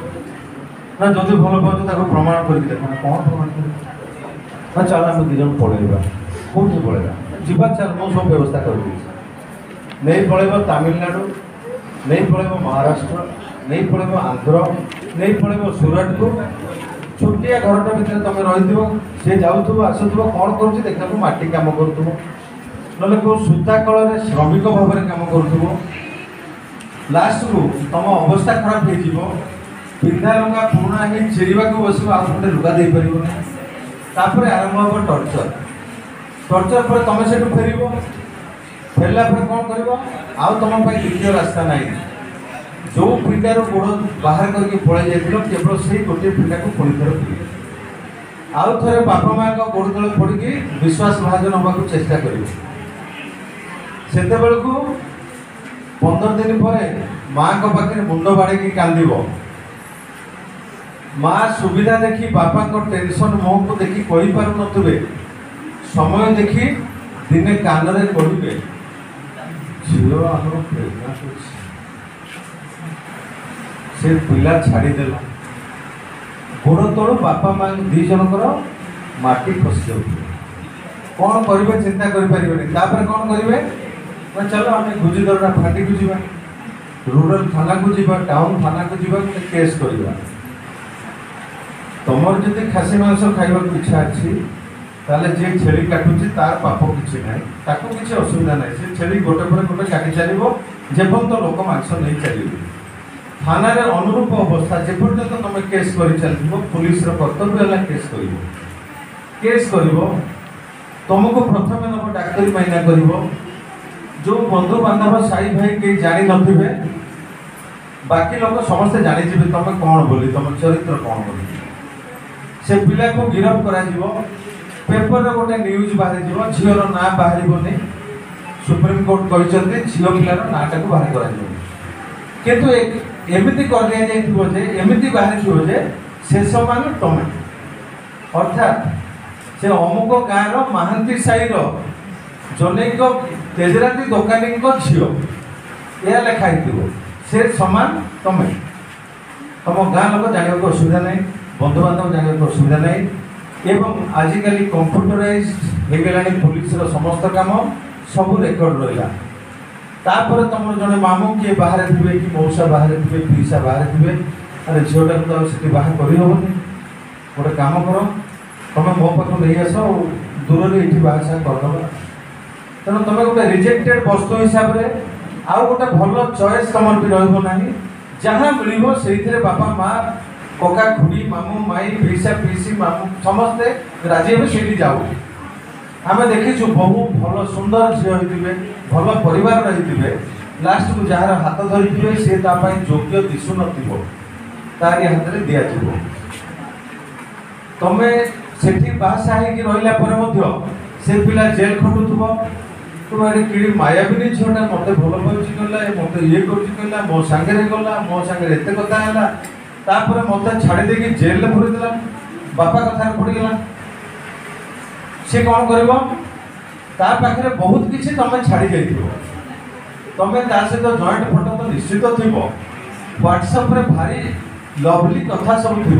ना जदि भल पाच प्रमाण कर देखा कौन प्रमाण कर चल आम दिज पलैबा कौन पलैबा जीवा चल मु सब व्यवस्था कर नहीं पलैब तमिलनाडु नहीं पलैब महाराष्ट्र नहीं पलैब आंध्र नहीं पलैब सूरत को छोटिया घरटा भितर तुम रही सी जाऊ आसुव कौन कर देखा माटी कम करूँ ना कौ सूता कल श्रमिक भाव में कम करूँ लास्ट को तुम अवस्था खराब हो पिंधा लंगा पुणा ही चिड़वा को बस आगे लुगा दे पार आरंभ हम टर्चर टर्चर पर तुम से फेर फेरला कौन कर आउ तुम द्वितीय रास्ता ना जो पिंडार गोड़ बाहर करके पलि जाइल केवल से गोटे पिंडा को पुणी थर आउ थे बापा माँ गोड़ तले पड़ी विश्वास भाजन हवा चेष्टा कर सेते बेलू 15 दिन पर माँ को पाखे मुंड बाड़ी कांद माँ सुविधा देखी बापा को टेंशन मुह को देखी कही पार नुवे समय देखी दिने कान में कहे झील आम प्रेगनेंट से पिला छाड़देला गोड़ तलू बापा माँ दी जनकर माटी खसी जाऊे कौन करेंगे चिंता करें कौन करेंगे चलो आम गुजिदरटा फाटी को जा रूरल थाना को जा टाउन थाना को जा केस करवा तुम जब खासी मांस खावा इच्छा अच्छी ताले जे छेली काटुची तार पाप किसी ना ताको किसी असुविधा ना से छेली गोटे पर गोटे काटी चलो जेपर्यंत लोक मांस नहीं चलिए थाना रे अनुरूप अवस्था जेपर्यंत तुम केस कर चलो पुलिस कर्तव्य है केस कर तुमको प्रथम नब डाक्तरी माइना कर जो बंधु बांधव साई भाई कहीं जानी नथिबे बाकी लोग समस्ते जानी तुम कौन बोली तुम चरित्र कौन बोली से पिला को गिरफ्त करा पेपर रे गोटे न्यूज बाहर झीर ना बाहर सुप्रीम कोर्ट कहते झील पिलार नाटा को बाहर करा किंतु एमती कर एमती बाहर जे शेष मान तमें अर्थात से अमुक गाँव महांती साईर जनैक तेजराती दोकानी झील यह लिखाई से समान तमें तुम गाँ लोग जानवर असुविधा नहीं बंधु बांधव जानवर असुविधा नहीं एवं आजिकल कंप्यूटराइज हो गला पुलिस समस्त काम सब रेकर्ड रहा तापर तुम जड़े मामू किए बाहर थे कि मौसा बाहर थे पीसा बाहर थे अरे झीटा तो से बाहर करहबनी गोटे कम कर तुम मो पाख नहीं आस दूर ये बाहर साहब करदे तेणु तुम गोटे रिजेक्टेड वस्तु हिसाब से आउ गोटे भल चॉइस तुम भी रहा जहाँ मिल से बापा माँ कका खुड़ी मामू माई पीसा पीसी मामू समस्ते राजी हे से जाऊ आम देखीचु बहु भल सुंदर झील होते भल परिवार रही लास्ट को जार हाथ धरी सी योग्य दिशु नारी हाथ में दिज्व तुम से बासा रहा से पिला जेल खटुव तुम ये मायाबिनी झीटा मत भल पाची कहला मत ये कहला मो सांगे गला मो सांगे एत कथा है तापर मत छाड़ी दे जेल में भरीदेला बापा कथार पड़गला सी कौन कर बहुत किसी तुम छाड़ी जाइए तुम सहित जॉइंट फोटो तो निश्चित थी व्हाट्सएप रे भारी लवली कथा सब थी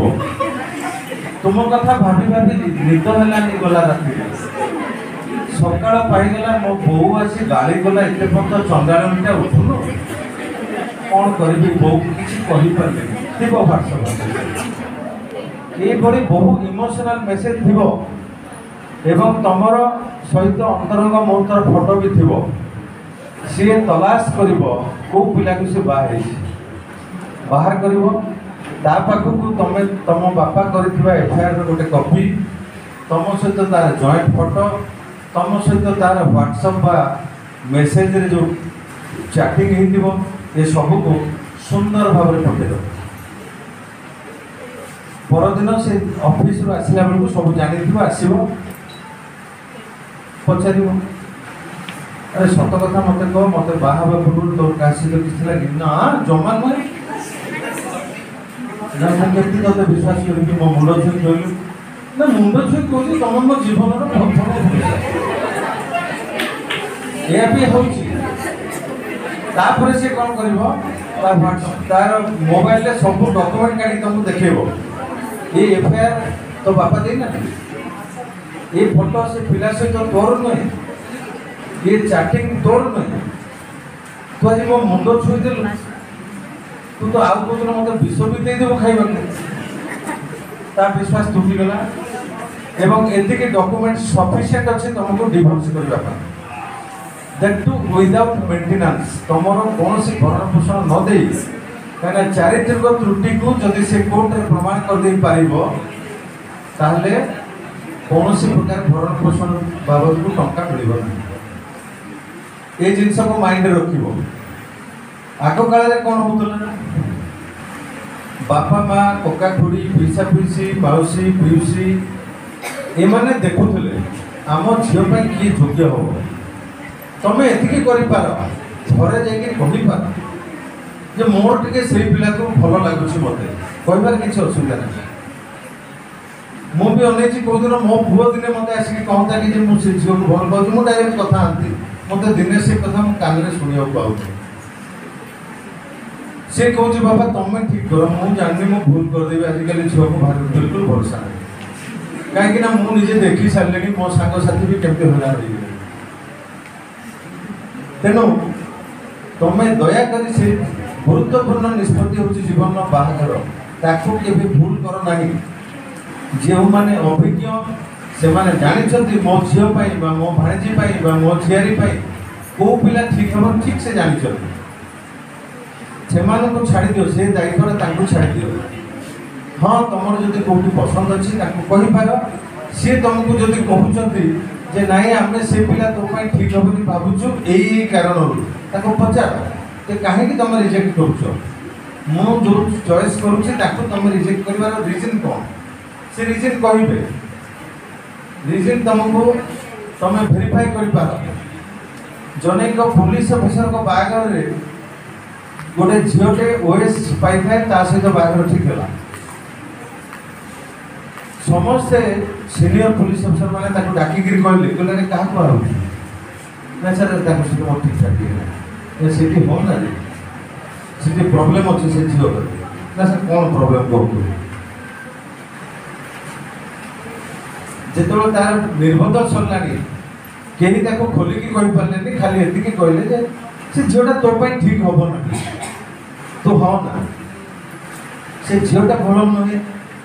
तुम कथा भाभी भाभी निद है गला राति सकाल पाईगला मो बो आसी गाड़ी गला एत पर्यटन चंदाणीटा उठुन कौन करी बो किसी कहीपर थी व्हाट्सएप ये बहु इमोशनल मेसेज थी एवं तुमर सहित अंतरंग मुहूर्तर फोटो भी थी सी तलाश कर कौ पिला को सी बाहर कर पाखक तुम तुम बापा कर एफआईआर गोटे कॉपी तुम सहित तार जॉइंट फोटो तुम सहित तार व्हाट्सएप बा मेसेज रे जो चैटिंग ये सब को सुंदर भाव में पठेद परदिन से ऑफिस रू आसला बेलू सब जानी आसो पचार अरे सत कथा मत कह मत बाहर पूर्व तोर क्या किसी लगे ना जमा नुहे ना मुझे ते विश्वास कर मो मुंड छुई कहलु ना मुंड छुई कहूँ तुम मो जीवन यह भी होपर से कौन कर तार मोबाइल सब डॉक्यूमेंट काढ़ी तुमको देखेब ये एफआईआर तो बापा देना ये फोटो से पिला सहित तोर नुहे ये चैटिंग तोर नुहे तू आज मो मुंड छुई देलु तू तो आउ कौन मत विष भी देदेव खाइबा विश्वास तुटीगला एवं एतिक डॉक्यूमेंट सफिशिएंट अच्छे तुमको डिवोर्स करने दैट टू विदाउट मेंटेनेंस तुमर कौन सी भरण पोषण न दे कहीं चारित्रिक त्रुटि को जदि से कोर्ट रे प्रमाण कर दे पारिबो ताहले कौन सी प्रकार भरण पोषण बाबद को टंका मिल ये जिनस को माइंड रखिबो आग काल कौन होता बापा माँ कका खुड़ी पीसा पीसी मौसी पीसी एमाने देखुले आम झील किए योग्य हम तुम एति कर घरे जापार जे मोर टे से पिला को भल लगुच मत कहबार किसी असुविधा नहीं मुझे अनेक कौ दिन मो पुओ दिने मत आसिक कहता कि मुझे झील को भल पाऊँ मुझे डायरेक्ट कथा आती मत दिने से कथा मो कान में शुणा पाऊँ से कहूँ बाबा तुम ठीक कर मुझे जानी मु भूल करदेवी आजिकल झील को बाहर बिल्कुल भरोसा नहीं कहीं मुझे देखी सारे मो सांगसाथी भी केमती हईराण हो तेणु तुम दयाकोरी से गुरुत्वपूर्ण निष्पत्ति हूँ जीवन बाहर ताकू के भूल कर ना जो मैंने अभिज्ञ से मैंने जानते मो झीपाई मो भाणीजी मो झीआरी कौ पिला ठीक हम ठीक से जानते ସେମାନଙ୍କୁ ଛାଡ଼ି ଦିଅ, ସେ ଦାୟିତ୍ୱରେ ତାଙ୍କୁ ଛାଡ଼ି ଦିଅ। ହଁ ତୁମର ଯଦି କେଉଁଠି ପସନ୍ଦ ଅଛି ତାଙ୍କୁ କହିପାର। ସିଏ ତୁମକୁ ଯଦି କହୁଛନ୍ତି ଯେ ନାଇଁ ଆମେ ସେ ପିଲା ତୋ ପାଇଁ ଠିକ୍ ହେବ ବୋଲି ଭାବୁଛୁ ଏଇ କାରଣରୁ, ତାକୁ ପଚାର ଯେ କାହିଁକି ତୁମେ ରିଜେକ୍ଟ କରୁଛ, ମୁଁ ଯେଉଁ ଚଏସ୍ କରୁଛି ତାକୁ ତୁମେ ରିଜେକ୍ଟ କରିବାର ରିଜନ୍ କ'ଣ, ସେ ରିଜନ୍ କହିବେ। ରିଜନ୍ ତୁମକୁ ତୁମେ ଭେରିଫାଏ କରିପାର। ଜଣେ ଏକ ପୁଲିସ ଅଫିସରଙ୍କ ବାହାଘରରେ ଗୋଟେ ଝିଅଟେ OS ପାଇଥାଏ, ତା ସହିତ ବାହାଘର ଠିକ୍ ହେଲା। ସମସ୍ତେ ସିନିୟର ପୁଲିସ ଅଫିସର ମାନେ ତାକୁ ଡାକିକିରି କହିଲେ କାହାକୁ ବାହାରୁଛି ନା ସାର୍ ତାଙ୍କ ସହିତ ମୋର ଠିକ୍ ଠାକ୍ ହେଇଗଲା। ସେଠି ହଉ ନା ସେଠି ପ୍ରୋବ୍ଲେମ୍ ଅଛି ସେ ଝିଅ ନା ସାର୍ କ'ଣ ପ୍ରୋବ୍ଲେମ୍ କହୁଛୁ। ଯେତେବେଳେ ତାର ନିର୍ବନ୍ଧ ସରିଲାଣି କେହି ତାକୁ ଖୋଲିକି କହିପାରିଲେନି, ଖାଲି ଏତିକି କହିଲେ ଯେ ସେ ଝିଅଟା ତୋ ପାଇଁ ଠିକ୍ ହବ ନାହିଁ, ତୁ ହଁ ନା। ସେ ଝିଅଟା ଭଲ ନୁହେଁ,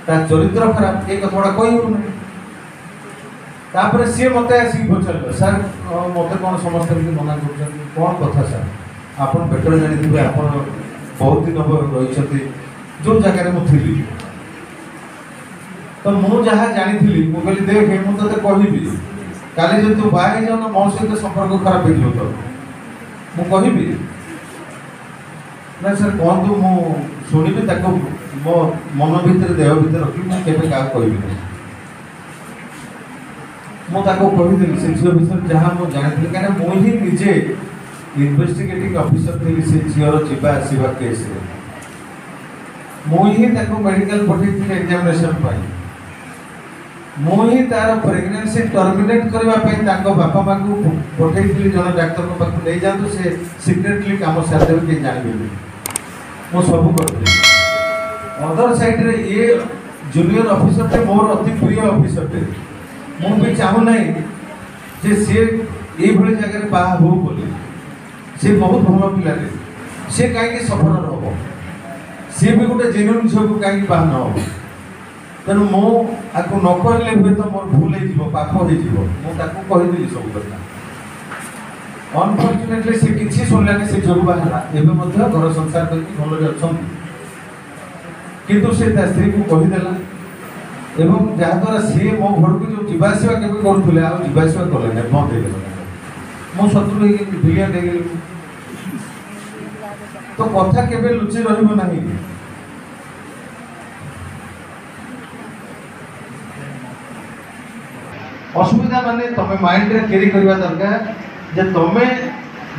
ତା ଚରିତ୍ର ଖରାପ, ଏ କଥାଟା କହିହେଉନାହିଁ। ତାପରେ ସିଏ ମୋତେ ଆସିକି ପଚାରିଲେ ସାର୍ ମୋତେ କ'ଣ ସମସ୍ତେ ଏମିତି ମନା କରୁଛନ୍ତି, କ'ଣ କଥା ସାର୍ ଆପଣ ବେଟର ଜାଣିଥିବେ, ଆପଣ ବହୁତ ଦିନ ରହିଛନ୍ତି ଯେଉଁ ଜାଗାରେ ମୁଁ ଥିଲି। ତ ମୁଁ ଯାହା ଜାଣିଥିଲି ମୁଁ କହିଲି ଦେଖେ ମୁଁ ତୋତେ କହିବି, କାଲି ଯଦି ତୁ ବାହା ହେଇଯାଉନ ମୋ ସହିତ ସମ୍ପର୍କ ଖରାପ ହେଇଯିବ ତ ମୁଁ କହିବି ନା ସାର୍ କୁହନ୍ତୁ, ମୁଁ ଶୁଣିବି, ତାକୁ ମୋ ମନ ଭିତରେ ଦେହ ଭିତରେ ରଖିବି, ମୁଁ କେବେ କାହାକୁ କହିବିନି। ମୁଁ ତାକୁ କହିଥିଲି ସେ ଝିଅ ବିଷୟରେ ଯାହା ମୁଁ ଜାଣିଥିଲି, କାହିଁକିନା ମୁଁ ହିଁ ନିଜେ ଇନଭେଷ୍ଟିଗେଟିଂ ଅଫିସର ଥିଲି ସେ ଝିଅର ଯିବା ଆସିବା କେସ୍ରେ। ମୁଁ ହିଁ ତାକୁ ମେଡ଼ିକାଲ ପଠାଇଥିଲି ଏକ୍ଜାମିନେସନ୍ ପାଇଁ। ମୁଁ ହିଁ ତାର ପ୍ରେଗନେନ୍ସି ଟର୍ମିନେଟ୍ କରିବା ପାଇଁ ତାଙ୍କ ବାପା ମାଆଙ୍କୁ ପଠାଇଥିଲି ଜଣେ ଡାକ୍ତରଙ୍କ ପାଖକୁ ନେଇଯାଆନ୍ତୁ, ସେ ସିକ୍ରେଟଲି କାମ ସାରିଦେବେ, କେହି ଜାଣିବେନି। ମୁଁ ସବୁ କରିଥିଲି। ଅଦର ସାଇଡ଼ରେ ଇଏ ଜୁନିୟର ଅଫିସରଟେ ମୋର ଅତି ପ୍ରିୟ ଅଫିସରଟେ। ମୁଁ ବି ଚାହୁଁନାହିଁ ଯେ ସିଏ ଏଇଭଳି ଜାଗାରେ ବାହା ହଉ ବୋଲି। ସେ ବହୁତ ଭଲ ପିଲାଟେ, ସେ କାହିଁକି ସଫର ହେବ, ସିଏ ବି ଗୋଟେ ଜେନ୍ୟୁନ୍ ଝିଅକୁ କାହିଁକି ବାହା ନ ହେବ। ତେଣୁ ମୁଁ ଆକୁ ନ କହିଲେ ହୁଏତ ମୋର ଭୁଲ ହେଇଯିବ, ପାପ ହେଇଯିବ। ମୁଁ ତାକୁ କହିଦେଲି ସବୁ କଥା। ଅନଫର୍ଚୁନେଟଲି ସେ କିଛି ଶୁଣିଲାନି, ସେ ଝିଅକୁ ବାହାରିଲା। ଏବେ ମଧ୍ୟ ଘର ସଂସାର କରିକି ଭଲରେ ଅଛନ୍ତି, କିନ୍ତୁ ସେ ତା ସ୍ତ୍ରୀକୁ କହିଦେଲା ଏବଂ ଯାହାଦ୍ୱାରା ସିଏ ମୋ ଘରକୁ ଯେଉଁ ଯିବା ଆସିବା କେବେ କରୁଥିଲେ ଆଉ ଯିବା ଆସିବା କଲେନି, ବନ୍ଦ ହେଇଗଲା। ମୁଁ ଶତ୍ରୁ ହେଇଗଲି, ଭିଲିଆନ୍ ହେଇଗଲି। ତ କଥା କେବେ ଲୁଚି ରହିବ ନାହିଁ। ଅସୁବିଧା ମାନେ ତମେ ମାଇଣ୍ଡରେ କ୍ୟାରି କରିବା ଦରକାର ଯେ ତମେ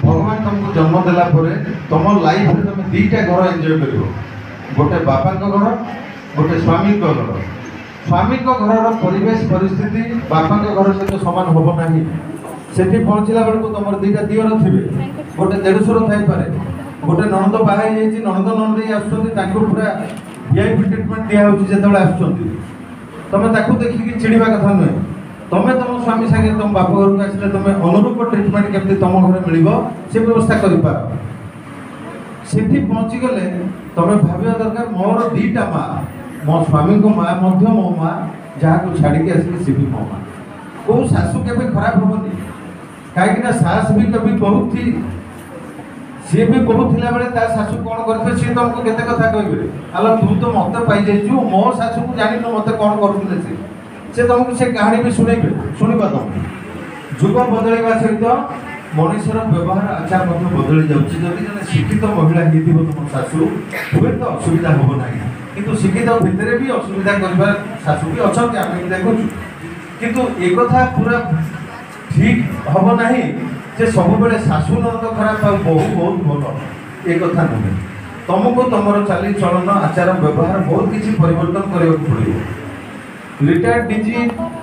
ଭଗବାନ ତମକୁ ଜନ୍ମ ଦେଲା ପରେ ତମ ଲାଇଫରେ ତମେ ଦୁଇଟା ଘର ଏନ୍ଜୟ କରିବ। ଗୋଟେ ବାପାଙ୍କ ଘର, ଗୋଟେ ସ୍ୱାମୀଙ୍କ ଘର। ସ୍ୱାମୀଙ୍କ ଘରର ପରିବେଶ ପରିସ୍ଥିତି ବାପାଙ୍କ ଘର ସହିତ ସମାନ ହେବ ନାହିଁ। ସେଠି ପହଞ୍ଚିଲା ବେଳକୁ ତମର ଦୁଇଟା ଦିଅର ଥିବେ, ଗୋଟେ ଦେଢ଼ଶୁର ଥାଇପାରେ, ଗୋଟେ ନଣନ୍ଦ ବାହା ହେଇଯାଇଛି, ନଣନ୍ଦ ନଣନ୍ଦେଇ ଆସୁଛନ୍ତି, ତାଙ୍କୁ ପୁରା VIP ଟ୍ରିଟମେଣ୍ଟ ଦିଆହେଉଛି ଯେତେବେଳେ ଆସୁଛନ୍ତି। ତମେ ତାକୁ ଦେଖିକି ଚିଡ଼ିବା କଥା ନୁହେଁ। ତମେ ତମ ସ୍ୱାମୀ ସାଙ୍ଗେ ତମ ବାପ ଘରକୁ ଆସିଲେ ତମେ ଅନୁରୂପ ଟ୍ରିଟମେଣ୍ଟ କେମିତି ତମ ଘରେ ମିଳିବ ସେ ବ୍ୟବସ୍ଥା କରିପାର। ସେଠି ପହଞ୍ଚିଗଲେ ତମେ ଭାବିବା ଦରକାର ମୋର ଦୁଇଟା ମା, ମୋ ସ୍ୱାମୀଙ୍କ ମା ମଧ୍ୟ ମୋ ମା, ଯାହାକୁ ଛାଡ଼ିକି ଆସିଲେ ସେ ବି ମୋ ମା। କେଉଁ ଶାଶୁ କେବେ ଖରାପ ହେବନି, କାହିଁକିନା ଶାଶ ବି କେବେ ବହୁତ ସିଏ ବି କହୁଥିଲା ବେଳେ ତା ଶାଶୁ କ'ଣ କରିଥିବେ ସିଏ ତମକୁ କେତେ କଥା କହିବେ। ଆଲୋ ତୁ ତ ମୋତେ ପାଇଯାଇଛୁ, ମୋ ଶାଶୁକୁ ଜାଣିନୁ ମୋତେ କ'ଣ କରୁଥିଲେ ସେ ତମକୁ ସେ କାହାଣୀ ବି ଶୁଣେଇବେ, ଶୁଣିବା ତମେ। ଯୁଗ ବଦଳିବା ସହିତ ମଣିଷର ବ୍ୟବହାର ଆଚାର ମଧ୍ୟ ବଦଳି ଯାଉଛି। ଯଦି ଜଣେ ଶିକ୍ଷିତ ମହିଳା ହେଇଥିବ ତମ ଶାଶୁ, ହୁଏତ ଅସୁବିଧା ହେବ ନାହିଁ, କିନ୍ତୁ ଶିକ୍ଷିତ ଭିତରେ ବି ଅସୁବିଧା କରିବା ଶାଶୁ ବି ଅଛନ୍ତି, ଆମେ ବି ଦେଖୁଛୁ। କିନ୍ତୁ ଏକଥା ପୁରା ଠିକ୍ ହେବ ନାହିଁ ଯେ ସବୁବେଳେ ଶାଶୁ ନଣନ୍ଦ ଖରାପ ଆଉ ବୋହୂ ବହୁତ ଭଲ, ଏ କଥା ନୁହେଁ। ତମକୁ ତମର ଚାଲିଚଳନ ଆଚାର ବ୍ୟବହାର ବହୁତ କିଛି ପରିବର୍ତ୍ତନ କରିବାକୁ ପଡ଼ିବ। ରିଟାୟାର୍ଡ DG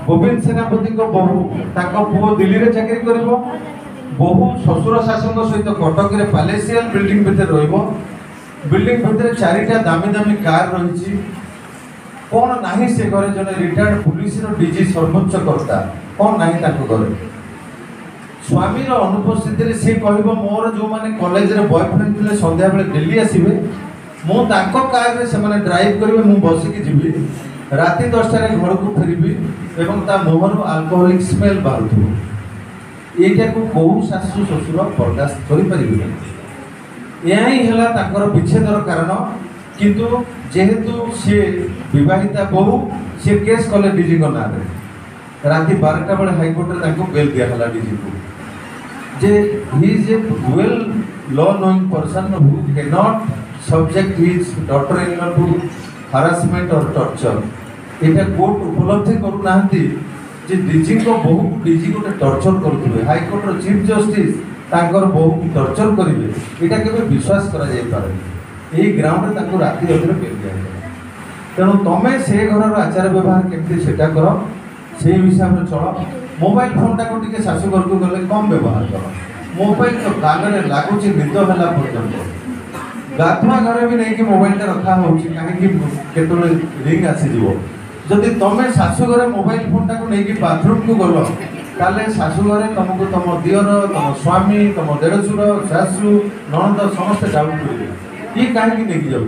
ଗୋବିନ୍ଦ ସେନାପତିଙ୍କ ବୋହୂ ତାଙ୍କ ପୁଅ ଦିଲ୍ଲୀରେ ଚାକିରି କରିବ, ବୋହୂ ଶ୍ୱଶୁର ଶାଶୁଙ୍କ ସହିତ କଟକରେ ପାଲେସିଆଲ ବିଲ୍ଡିଂ ଭିତରେ ରହିବ। ବିଲ୍ଡିଂ ଭିତରେ 4ଟା ଦାମୀ ଦାମୀ କାର୍ ରହିଛି। କ'ଣ ନାହିଁ ସେ ଘରେ? ଜଣେ ରିଟାୟାର୍ଡ ପୁଲିସର DG ସର୍ବୋଚ୍ଚ କର୍ତ୍ତା, କ'ଣ ନାହିଁ ତାଙ୍କ ଘରେ? ସ୍ୱାମୀର ଅନୁପସ୍ଥିତିରେ ସେ କହିବ ମୋର ଯେଉଁମାନେ କଲେଜରେ ବୟଫ୍ରେଣ୍ଡ ଥିଲେ ସନ୍ଧ୍ୟାବେଳେ ଡେଲି ଆସିବେ, ମୁଁ ତାଙ୍କ କାର୍ରେ ସେମାନେ ଡ୍ରାଇଭ୍ କରିବେ, ମୁଁ ବସିକି ଯିବି, ରାତି 10ଟାରେ ଘରକୁ ଫେରିବି ଏବଂ ତା ମୁହଁରୁ ଆଲକୋହଲିକ୍ ସ୍ମେଲ୍ ବାହାରୁଥିବ। ଏଇଟାକୁ କେଉଁ ଶାଶୁ ଶ୍ୱଶୁର ବରଦାସ୍ତ କରିପାରିବେ ନାହିଁ। ଏହା ହିଁ ହେଲା ତାଙ୍କର ବିଚ୍ଛେଦର କାରଣ। କିନ୍ତୁ ଯେହେତु सी विवाहिता बहु सी केस कले डीजी को नाम राति 12टा बेले हाईकोर्ट रे बेल दिया डीजी को जे he is a well law knowing person who can not subject his daughter in law to harassment और टॉर्चर। एटा कोर्ट उपलब्धि करू नाहंती जे डीजी को बहु डीजी को टॉर्चर करथुबे हाईकोर्ट रो चीफ जस्टिस तांकर बहु टॉर्चर करिवे एटा केबे विश्वास करा जाय पारे। यही ग्राउंड ताको राति अधरे बेल दिया तेणु तुम से घर आचार व्यवहार केमती सेटा कर से हिसाब से चल। मोबाइल फोन टाक टे शाशु घर को गले कम व्यवहार कर। मोबाइल तो कान में लगुच निद है पर्यटन गाधुआ घर भी नहीं कि मोबाइल रखा हो कहीं रिंग आसीज जदि तुम शाशु घर मोबाइल फोन टाक नहीं बाथरूम को गल ताले शाशु घर तुमको तुम दियर तुम स्वामी तुम देढ़शुर शाशु नणंद समस्त डाउट करेंगे ये कहीं नहीं जाऊँ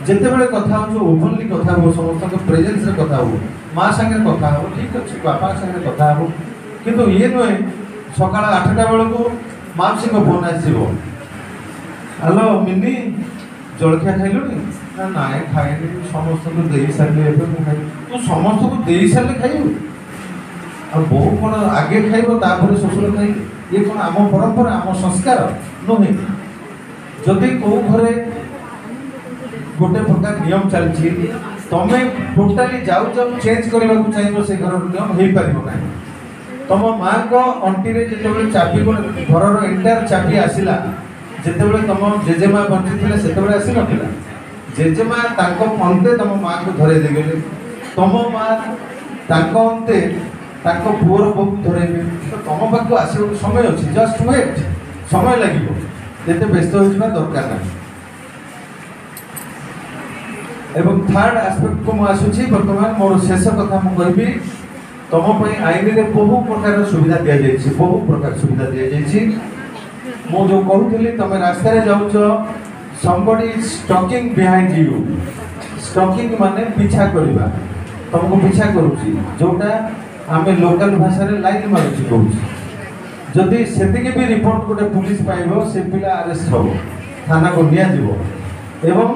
जिते बड़े कथा हो ओपनली कथा हो समस्त प्रेजेंस रे कथा हो माँ सागर कथा हो ठीक अच्छे बापा सागर कथा हो किंतु ये नुहे सका 8टा बेलू माउसी को फोन आसो हेलो मिनी जलखिया खाइलु ना ना खाए समस्त को दे सारे खाई तू समस्त को दे सारे खाइबू आ बहु कौन आगे खाइब शशुर खाइ ये कौन आम परंपरा आम संस्कार नुहे जदि कौ घरे गोटे प्रकार नियम चलती तुम टोटाली जाऊ जाऊ चेंज करने को चाहिए से घर नियम हो पार ना तुम माँ को अंटी जो चाबी घर एंटायर चाबी आसला जिते तुम जेजेमा बंची थे से आसी ना जेजेमा अंते तुम माँ को धरे देगले तुम माँ अंते पुअर बो धरेबे तो तुम पाक आस समय अच्छे जस्ट वेट समय लगे जिते व्यस्त होगा दरकार ना। एवं थर्ड एस्पेक्ट को मुझे बर्तमान मोर शेष कथा मुझे तुम आईन में बहु प्रकार सुविधा दि जाए बहु प्रकार सुविधा दि जाए मु जो कहूली तुम रास्ता जाऊच somebody is stalking behind you stalking माने पीछा करवा तुमको पीछा करुच्ची जोटा आम लोकल भाषा लाइन मारुची कहूँ जदि से भी रिपोर्ट गोटे पुलिस पाइब से पिला अरेस्ट हम थाना को निया एवं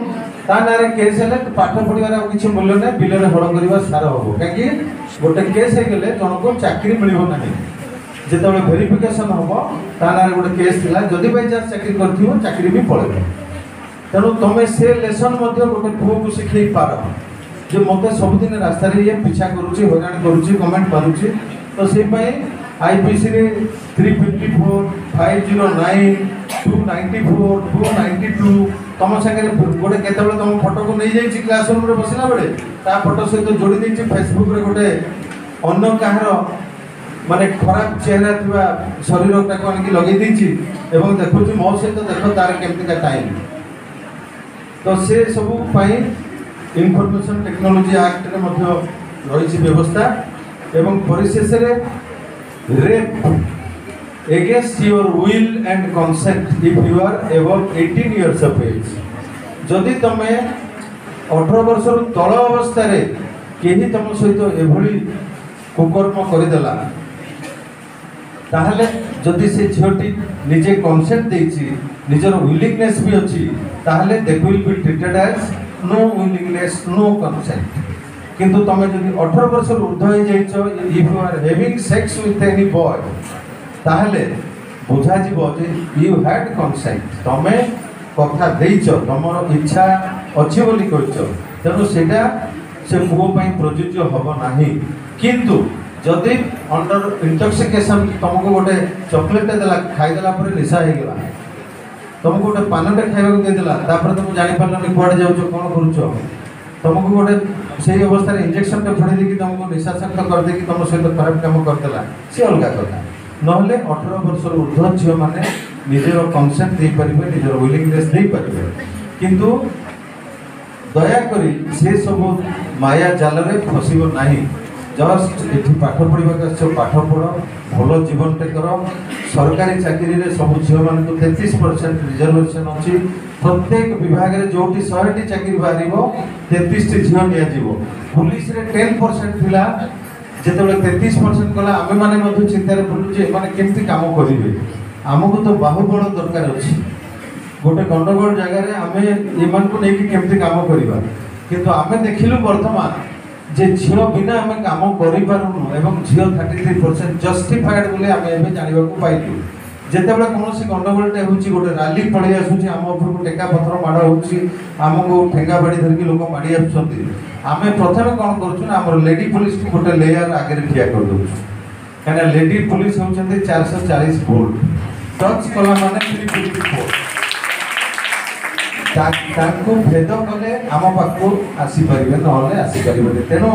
ता ना केस है पाठ पढ़ार किसी मूल्य ना बिल हड़ करवा सार हम कहीं गोटे केस हो गले जन को चाकरी मिलना जिते भेरिफिकेसन हम ता ना गोटे केस थी जदि बाई चान्स चाकरी कर चाकरी भी पड़े तेणु तुम से लेसन गोटे पुओ को शिखे पार जो मत सबुदिन रास्ता ये पीछा करुच्ची हैरान करुच्ची कमेंट मारुच्ची तो से आईपीसी 354 509 294 292 तुम सागर गोटे केत तुम फोटो को नहीं जाइए क्लासरूम रे बसला बेले ता फोटो सहित जोड़ी देछि फेसबुक रे गोटे अन्य कहार माने खराब चेहरा थिबा शरीर टाको आनिक लगे देछि एवं देखुछि मो सहित देख तार केमतिका टाइम तो से सब पाई इनफॉरमेशन टेक्नोलॉजी एक्ट रे मध्य रही व्यवस्था एवं परिशेष रे rape against your will and consent if you are above 18 years of age जदि तुम 18 वर्ष तल अवस्था रे केही तुम सहित एभली कुकर्म करदेला ताहले जदि से झीटी निजे कंसेंट देछि निजर विलिंगनेस भी अच्छी ताहले they will be treated as no willingness no consent किंतु तुम जदि 18 वर्ष ऊर्ध्व हो जाइछो if you are having sex with any boy ताहले बुझा जीवो जे यू हैड कंसेंट तुमे कथा देइछो तमर इच्छा अछि बोली कहिछो तेणु सेटा से पुओ पई प्रयोज्य हबो नाही किंतु जदि अंडर इंटॉक्सिकेशन तुमको गोटे चॉकलेट देला खाई देला पर निशा हो गला तुमको गोटे पानटे खाइबा दे देला तापर तुम जानि पारलनी कुआडे जाउछो कोन करूछो तुमको गोटे से अवस्था इंजेक्शन टे फड़ी देकी तुमको निशाशक्त कर देकी तुम सहित खराब काम कर देला से अलग कथा नहले 18 वर्ष ऊर्ध्व झील मैंने निजर कंसेंट दे पारिबे निजर विलिंगनेस दे पारिबे किंतु दयाकोरी से सब माया जाल रे फसिबो नाही जस्ट एठी पाठ पढ़ा पाठ पढ़ भल जीवनटे कर सरकारी चाकरी रे सब झील मान 33% रिजर्वेशन अच्छी प्रत्येक विभाग में जो 100टी चाकरी बाहर 33टी झील नियाजिवो पुलिस रे 10% थिला जिते 33% कला आमे माने चिंतार बुलुचे माने केमती काम करेंगे आमको तो बाहुबल दरकार अच्छी गोटे गंडगोल जगह आम ये केमती काम करवा किंतु आम देखिलु बर्तमान जे झील बिना आम काम करूँ एवं झील 33% जस्टिफाइड बोले आम एवं जानवा पाइलु जितेबाला कौन गंडगोलटे हो गोटे राली पड़े आसूँ आम उपरको टेका पथर माड़ होमको ठेंगा बाड़ी धरिकी लोक माड़ी आसुँच आम प्रथम कौन कर लेडी पुलिस को गोटे लेयर आगे ठिया कर दूँ कहीं लेडी पुलिस होती 440 वोल्ट टच कला माने 350 वोल्ट भेद कले आम पाखक आसीपारे ना आसीपारे तेणु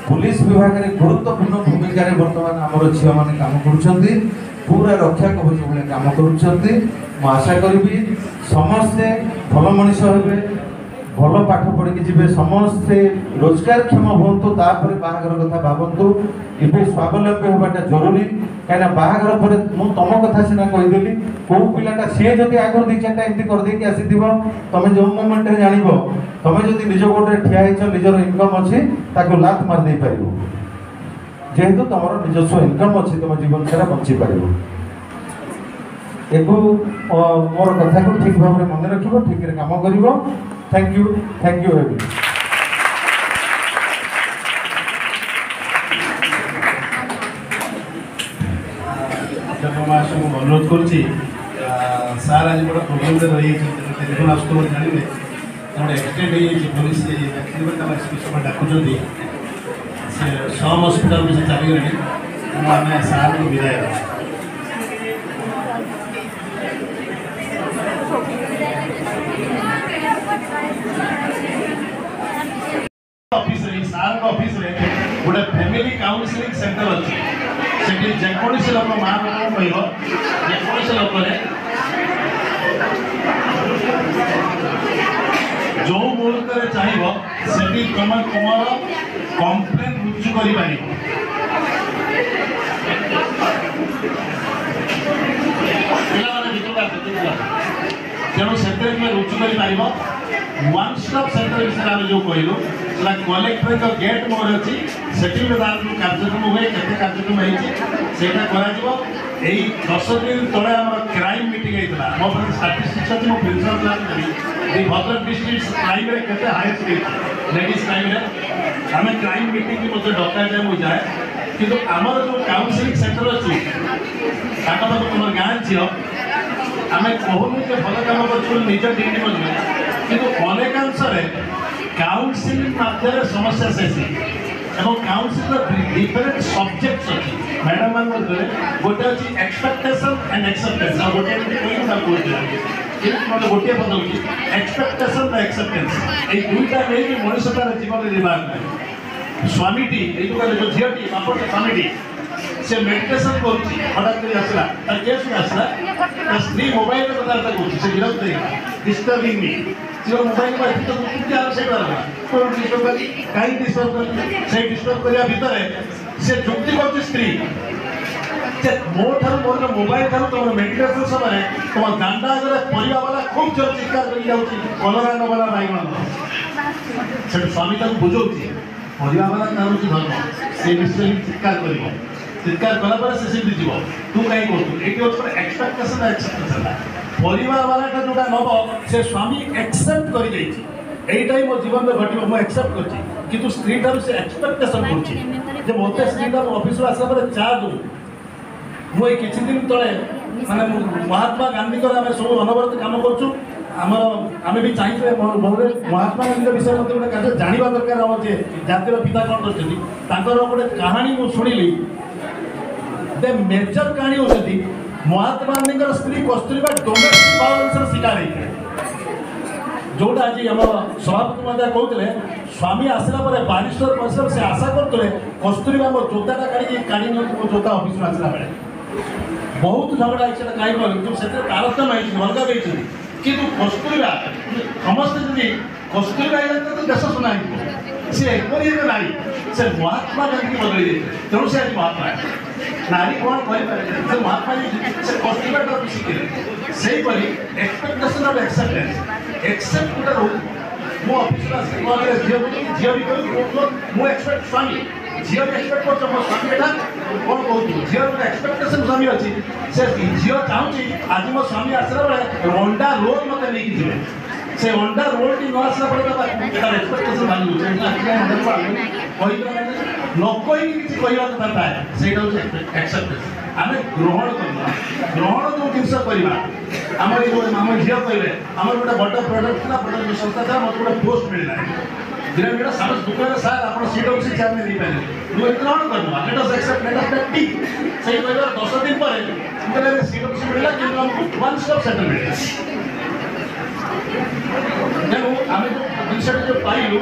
पुलिस विभाग में गुरुत्वपूर्ण भूमिका बर्तमान आमर झील मैंने काम कर पूरा रक्षा कवच भाई काम कर आशा करी समस्ते भल मनीष हे भल पाठ पढ़ी जी समस्ते रोजगारक्षम हूँ तापर बाहागर कथा भावतु ये स्वावलम्बी होगा जरूरी कहीं बाहागर पर तुम कथा सीना कहीदेली कौ पिलाटा सी जब आगर दी चार्टा एमती करदेकी आसी तुम जो मोमेंट में जान तुम जो निज गोटे ठिया निजर इनकम अच्छी लात मारदे पार जेहेतु तुम निजस्व इनकम अच्छी तुम जीवन सारा बची पार एगु मोर कथा को ठीक भाव में मन रख ठीक काम कर थैंक यू एवरी
अनुरोध करुच्ची सार आज बड़ा प्रोग्राम रही टेलीफोन आसुत जानवे गोटे एक्सीडेंट हो पुलिस समय डाकुं से सम हस्पिटाल से चलीगले आम सार को विदाय ऑफिस सार ऑफिस गोटे फैमिली काउंसलिंग सेंटर अच्छी से जेकोसी लोक माँ बाप कह जेकोसी लोक जो मुहूर्त चाहिए से तुम तुम कम्प्लेन रुजु कर तेणु से रुजु कर वन स्टॉप सेंटर विषय आम जो कहलु कलेक्टर का गेट मोर अच्छी से कार्यक्रम हुए केते कार्यक्रम होता 10 दिन तले आम क्राइम मीटिंग होता मो स्टाटिस्टिक्स अच्छी मुझे प्रिंसिपल क्लास देवी भद्रक डिस्ट्रिक्ट क्राइम के हाएस्ट लेडीज क्राइम आम क्राइम मीटिंग भी मुझे डका जाए मुझे जाए कि आमर जो काउनसिलिंग सेंटर अच्छी तुम गाँ झील आम कहूँ कि भल कम कर निज ड्यूटी मध्य कि अनेकांश काउनसिलिंग माध्यम समस्या शेषी एवं काउनसिल डिफरेंट सब्जेक्ट्स अच्छी मैडम मान गोटे अच्छी एक्सपेक्टेशन एंड एक्सेप्टेंस गोटे मतलब गोटे पद हूँ एक्सपेक्टेशन एक्सेप्टेंस ये दुईटा नहीं मनुष्य तार जीवन निर्वाह है स्वामीटी जो झीटी बापटी स्वामीटी से मेडिटेशन करसला केस आसला स्त्री मोबाइल कथबार्ता कर विरक्त डिस्टर्बिंग मी जो मोबाइल कहीं डिस्टर्ब कर डिस्टर्ब करने भितर से जुक्ति कर स्त्री मो मोर मोबाइल ठार तुम मेडिटेशन समय तुम दांडा आगे परिवा वाला खूब जोर चित्कार कर कलरा नबला बैगण से स्वामी तक बुझाऊँगी परिवा वाला तार धर्म से विषय चित्कार कर चित्कार कलापर से सीधी जीव तू कहीं कर एक्सपेक्टेशन एक्सेप्टेशन परिवार वाला जोटा नब से स्वामी एक्सेप्ट कर ही मो जीवन में घट मुझे एक्सेप्ट कर स्त्री ठार से एक्सपेक्टेशन कर मत स्त्री ऑफिस आसला चा दू मुझे किसी दिन तले माने महात्मा गांधी आम सब अनवरत काम करें भी चाहिए महात्मा गांधी विषय मत गोटे जानवा दरकार हम जे जातिर पिता कौन कर गोटे कहानी मुझे शुणिली मेजर कहानी होती महात्मा गांधी स्त्री कस्तूरबा डोमेस्टिक वायलेंस शिकार होती जोटा आज आम सभापति महोदय कहते स्वामी आसला बारिस्टर परिसर से आशा करते कस्तूरबा मो जोताटा काढ़ी मो जोता ऑफिस आसला बेले बहुत झगड़ा है कहीं कहूँ से तारतम्य अलग कि कस्तूरबा समस्त जब कस्तूरबा तो देश सुना सी एपरी ना से महात्मा गांधी बदल जाते तेणु से आज महात्मा नारी कौन करें महात्मा से कस्तूरबा शिखे से एक्सपेक्टेशन ऑफ एक्सेप्टेंस एक्सेप्ट गोटे रोज मो ऑफिस झील झील भी कह मु एक्सपेक्ट स्वामी झील भी एक्सपेक्ट कर स्वामी एटा कौन कहूँ झील गोटे एक्सपेक्टेशन स्वामी अच्छी से झील चाहूँगी आज मो स्वामी आसला बेले अंडा रोल मत नहीं जीवे से अंडा रोल टी न आसला बेले एक्सपेक्टेशन भांगी न कही किसी कहवा कथा थाए से एक्सेप्टेशन आम ग्रहण करवा ग्रहण जो जिनस करवा आम आम झील कहे आम गोटे बड़ प्रोडक्ट था बड़ संस्था था मतलब गोटे पोस्ट मिलना धीरे धीरे सारे दुकान सार आप सीडब्ल्यूसी चेयरमैन नहीं पारे मुझे ग्रहण करवा let us accept let us take सही कहवा 10 दिन पर सीडब्ल्यूसी मिलला कि हमको वन स्टॉप सेंटर मिलला तेणु आम जिनसा जो पाइलु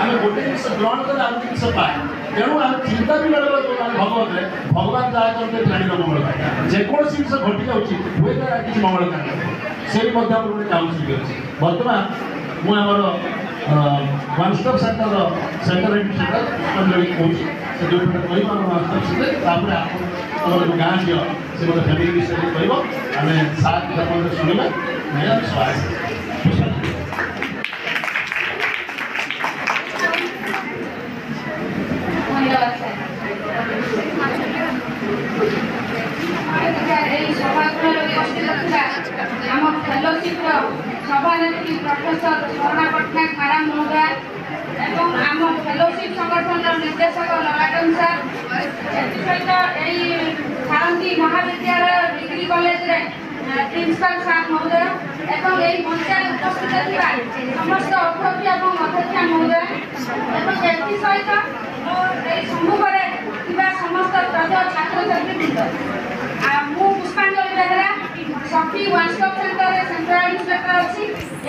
आम गोटे जिन ग्रहण कर आम जिन पाए तेणु आम चिंता भी बेले भगवत भगवान जहाँ करते प्राणी मंगल पाए जेकोसी जिन घटी जाऊँगी हुए किसी मंगल कारण से काउंसिल अच्छी बर्तमान मुझे वन स्टॉप सेंटर एडमिनिस्ट्रेटर कहूँ से जो कह वन स्टॉप सेंटर गाँ झील से मतलब फैमिली विषय में कह आम सात शुणा मैं स्वास्थ्य
फेलोशिप सभानेत्री प्रोफेसर स्वर्णा पट्टनायक मैडम महोदय एवं आम फेलोशिप संगठन निर्देशक ललाटन सर सहित यही सारंगी महाविद्यालय डिग्री कॉलेज प्रिंसिपल सार महोदय एवं यही मंचार उपस्थित थिबा समस्त अध्यक्ष एवं अध्यक्षा महोदय एवं एथि सहित सम्मुखें थिबा समस्त छात्र छात्री मु पुष्पांजलि बेहरा सखी one stop centre central administrator अच्छी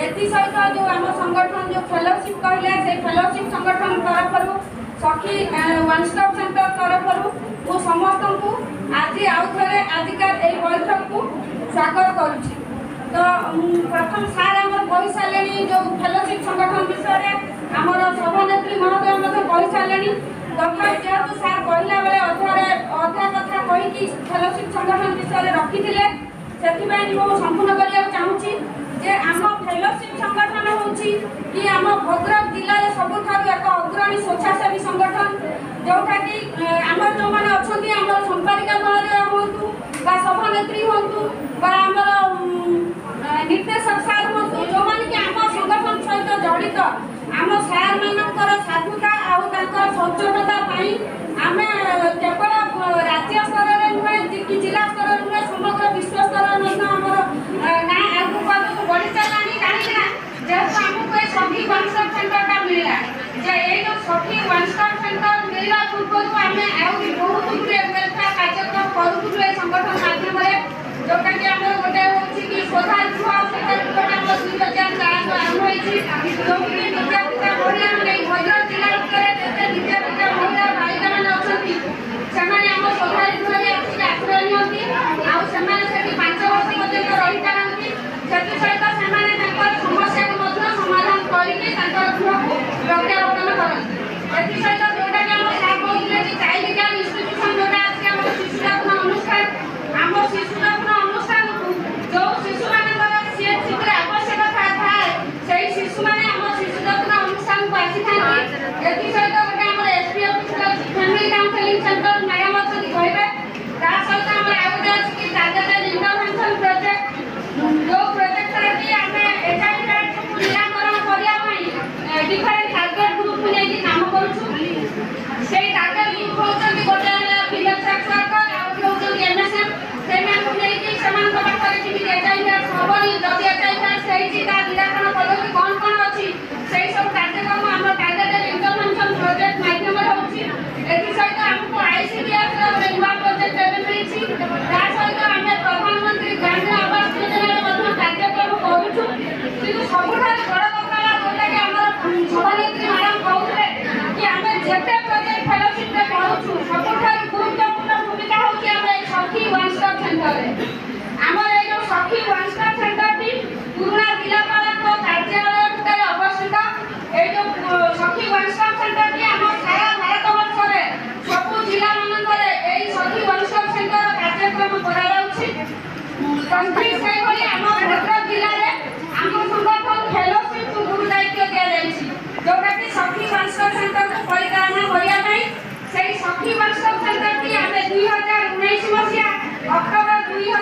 एथि सहित जो आम संगठन जो फेलोशिप कहले से फेलोशिप संगठन तरफ सखी वन स्टॉप सेंटर तरफ मु समस्त को आज आउ थे आजिकार यही बैठक को स्वागत करुच्ची तो प्रथम सार आम कही सारे जो फेलोशिप संगठन विषय आमर सभानेत्री महोदय कही सारे तथा जेहेतु सार कहला बेले अधा कथा कहीकि फेलोशिप संगठन विषय रखी से संपूर्ण करने चाहूँगी जे आम फेलोशिप संगठन होची कि आम भद्रक जिले में सबुठ एक अग्रणी स्वेच्छासेवी संगठन जोटा कि आम जो मैंने अच्छा आम संपादिका महोदय हूँ सभानेत्री हूँ निर्देशक सार हूँ जो मैंने कि आम संगठन सहित जड़ित आम सार मानकर साधुता आउ सौजन्यता आम केवल राज्य स्तर में नुहे कि जिला स्तर में नुहे समग्र विश्व स्तर में ना आगे बढ़ी चलना कहीं जेहेतु आमको सखी वन स्टॉप सेंटर मिलला ये जो सखी वन स्टॉप सेंटर मिलने पूर्व आम आहरी बहुत गुटे वेलफेयर कार्यक्रम करूँ संगठन माध्यम जोटा कि आम गोटे हूँ सोधा गृह से 2004 आरंभ होती जो विद्यापिता बढ़िया भद्रक जिला विद्यापिता महिला बालिका मैंने अच्छा आम सोधा गृह आसिक आश्रय नियंती आउ 5 वर्ष पर्यटन रही पारती से सहित समस्या को समाधान करके गृह को प्रत्यावर्तन करती सहित जोटा कि आम सार कहते कि चाइल्ड केयर इंस्टीट्यूशन जोटा अच्छी आम शिशुदान अनुष्ठान आम शिशुदान अनुष्ठान जो शिशु मान सीएचसी आवश्यकता थाए से शिशु मैंने आम शिशुदान अनुष्ठान को आसी था सहित गोटे आम SPF family counselling centre madam अच्छी कहे सहित आम आगे अच्छी टारगेटेड इंटरवेंशन प्रोजेक्ट जो प्रोजेक्ट कि आम एचआईवी को निराकरण करने डिफरेंट टारगेट ग्रुप को लेकिन काम करूँ से टारगेट ग्रुप होती गोटे विलेज सेक्स वर्कर आउ एमएसएम से पाखे जमी एचआईवी हेनी जब एचआईवी निराकरण पद्धति कौन कौन अच्छी से सब कार्यक्रम आम टारगेटेड इंटरवेंशन प्रोजेक्ट माध्यम सहित आमको आईसीडीएस नुआ प्रोजेक्ट मिली सहित आम प्रधानमंत्री ग्रामीण आवास योजना कार्यक्रम करूँ कि सबुठ बड़ कथा जोटा कि आम सभानेत्री मैडम कहते कि आम जिते प्रोजेक्ट फेलोशिप में पढ़ुँ सबुठ गुरुत्वपूर्ण भूमिका होगी आम सखी वन स्टॉप सेंटर आमर ये जो सखी वन स्टॉप सेंटर टी पुराना जिलापाल कार्यालय अवस्थित ये जो सखी वन स्टॉप सेंटर टी आम सारा भारत वर्ष में सब जिला मानक सखी वन स्टॉप सेंटर कार्यक्रम कराई आम भद्रक जिले में आम संगठन फेलोशिप गुरु दायित्व दि जोटा कि सखी वन स्टॉप सेंटर को परिचालना करने से सखी वन स्टॉप सेंटर टी आम 2019 मसीहा अक्टोबर 2019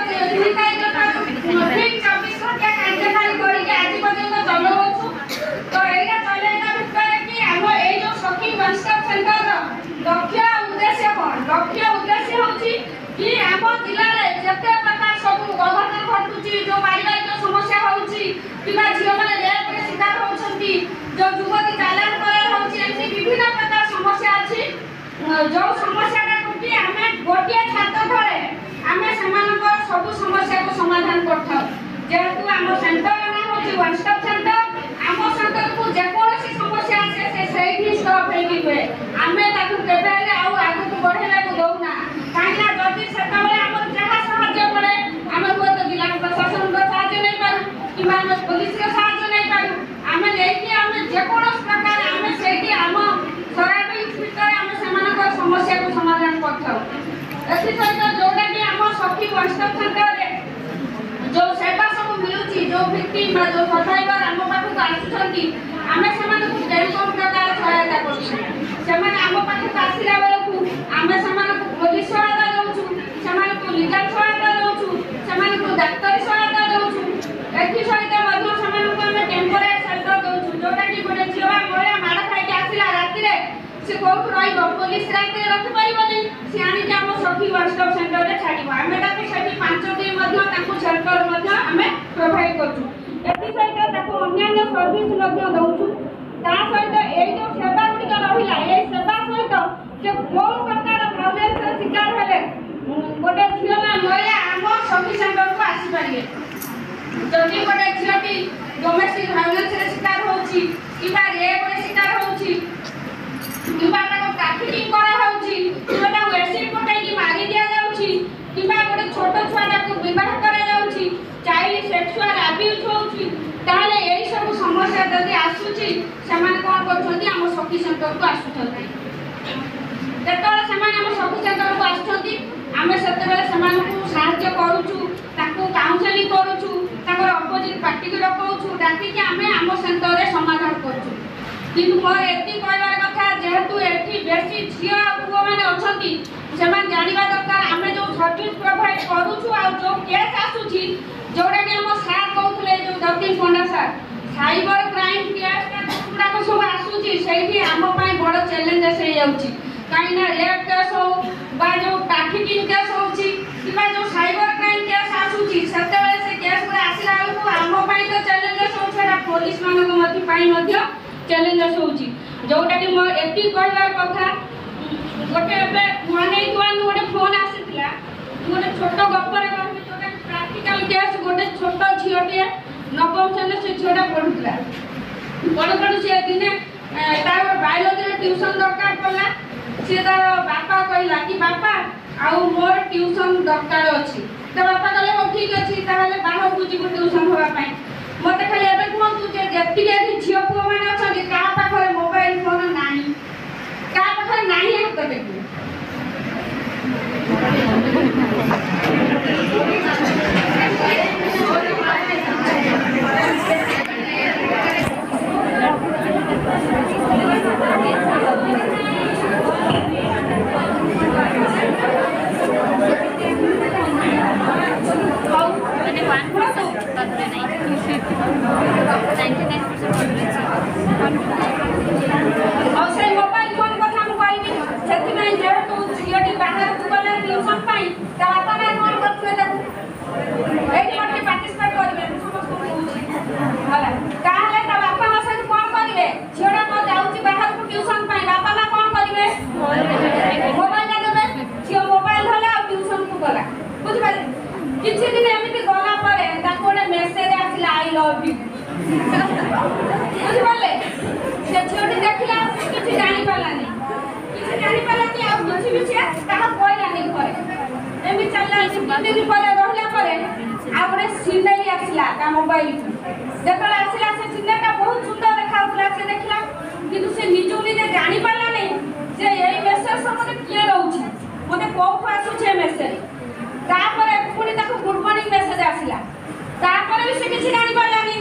किंवा झील मैंने रेप के शिकार होती जो युवती चालान कर विभिन्न प्रकार समस्या अच्छी जो समस्या गोटे आम गोटे छात तले आम से सब समस्या को समाधान कर जेहेतु आम सेंटर ना हूँ वन स्टॉप सेंटर आम सेंटर को जेकोसी समस्या आसे से स्टॉप हुए आम केवे आगे बढ़ेगा दौना कहीं जदि से जहाँ साहय पड़े आम हुए तो जिला प्रशासन साहय नहीं पार कि पुलिस साहय नहीं पार आम लेकिन जेकोसी प्रकार आम से आम सराबी भितर आम से समस्या को समाधान कर जोटा कि आम सखी वन स्टॉप सेंटर जो सेवा सब मिलूची जो विक्टिम जो सर्वाइवर आम पाखक आसुंच आम से टेलीफोन प्रकार सहायता करम पाखक आसला बेलू आम से पुलिस सहायता दूँ लीगल सहायता दूँ डाक्तरी सहायता दूँ एसहित टेम्पोरारी सेल्टर दूँ जोटा कि गोटे झील महिला माड़ खाई आसला राति से कौट पुलिस राति रखिपारे सी आणिक आम सखी वन स्टॉप सेंटर में छाड़ आम से 5 दिन सेल्टर आम प्रोवाइड करें अन्य सर्विस दौचु सहित यही जो सेवा गुड़िक रहा ये सेवा सहित जो कौन प्रकार भाइलेंस शिकार हेले गोटे झील महिला आम सखी सेंटर को आसीपारे जदि गोटे झीलटी डोमेस्टिक भाइलेंस शिकार होची किबा रेप शिकार होची किबा ट्राफिकिंग करा होची किबा एसिड पकाई मारी दिया जाउची किबा गोटे छोट छुआटा को विवाह करा जाउची चाइल्ड सेक्सुअल अब्यूज होची ताले एई सब समस्या जदि आसुची समान कोन करछंती हम सखी सेंटर को आसुछंती जेतोले समान हम सखी सेंटर को आसुछंती आमे सेतेबेले समान को सहायता करूछु ताको काउंसलिंग करूछु ताकर अपोजिट पार्टी को डकाउछु डाकी कि आमे हम सेंटर रे समाधान करछु किंतु मोर एति कहबार कथा जेहेतु एठी बेसी झिया पुओ माने अछंती सेमान जानिबा दरकार आमे जो सर्विस प्रोवाइड करूछु आ जो केस आसुची जोडा के हम सार कहउथले जो दतिन पंडा सार साइबर क्राइम केस गुडा को सब आसुची सेठी हम पई बड़ चैलेंज से जाउची काई ना रेप केस हो बा जो ट्रैफिकिंग केस होची किबा जो साइबर क्राइम केस आसुची सतेबेले से केस गुडा आसिला को हम पई तो चैलेंज होछरा पुलिस मानको मथि पई मध्य चैलेंज होची जोटा कि मोर एति कहबार कथा गोटे एबे माने दुआन गोटे फोन आसीतिला गोटे छोट गप्पर कहबी जोटा प्रैक्टिकल केस गोटे छोट झियोटे नवम श्रेणी से झियोटा पढुतला पढु से दिने तार बायोलॉजी ट्यूशन दरकार पला से तार बापा कहला कि बापा आउ मोर ट्यूशन दरकार अछि त बापा कहले हो ठीक अछि ताले बाहर को जीव ट्यूशन होबा पई मते खाली एबे कोन जे जेति के झियो को माने अछि का पाखरे मोबाइल फोन नाही का पाखरे नाही हाथ देखु मोबाइल फोन कथा कहबी से जेहेतु झीलटी बाहर गले ट्यूशन पाई बापा मां कौन करथे देखो पार्टिसिपेट करबे समस्त होला काहे ता बापा मां से कौन करबे झीलटा को जाउची बाहर को ट्यूशन पाई बापा मां कौन करबे मोबाइल देबे झील मोबाइल होला और ट्यूशन को गला बुझ पाले किछि दिन एमिति गला परे ताकोडे मेसेज आसिला आई लव यू बुझ पाले से झीलटी देखिला किछि जानि पालानी आ किछि भी से कहा कोइला नहीं करे एमि चलला दिन परे रहला परे आपरे सिनेरी आसिला का मोबाइल जेतला आसिला से सिनेटा बहुत सुंदर देखाउतला से देखला किंतु से निजुली जे जानि पाला नहीं जे एई मेसेज समते के रहउछि मते कोउ आसु छे मेसेज तापरे पुनी ताको गुड मॉर्निंग मेसेज आसिला तापरे भी से किछि जानि पालानी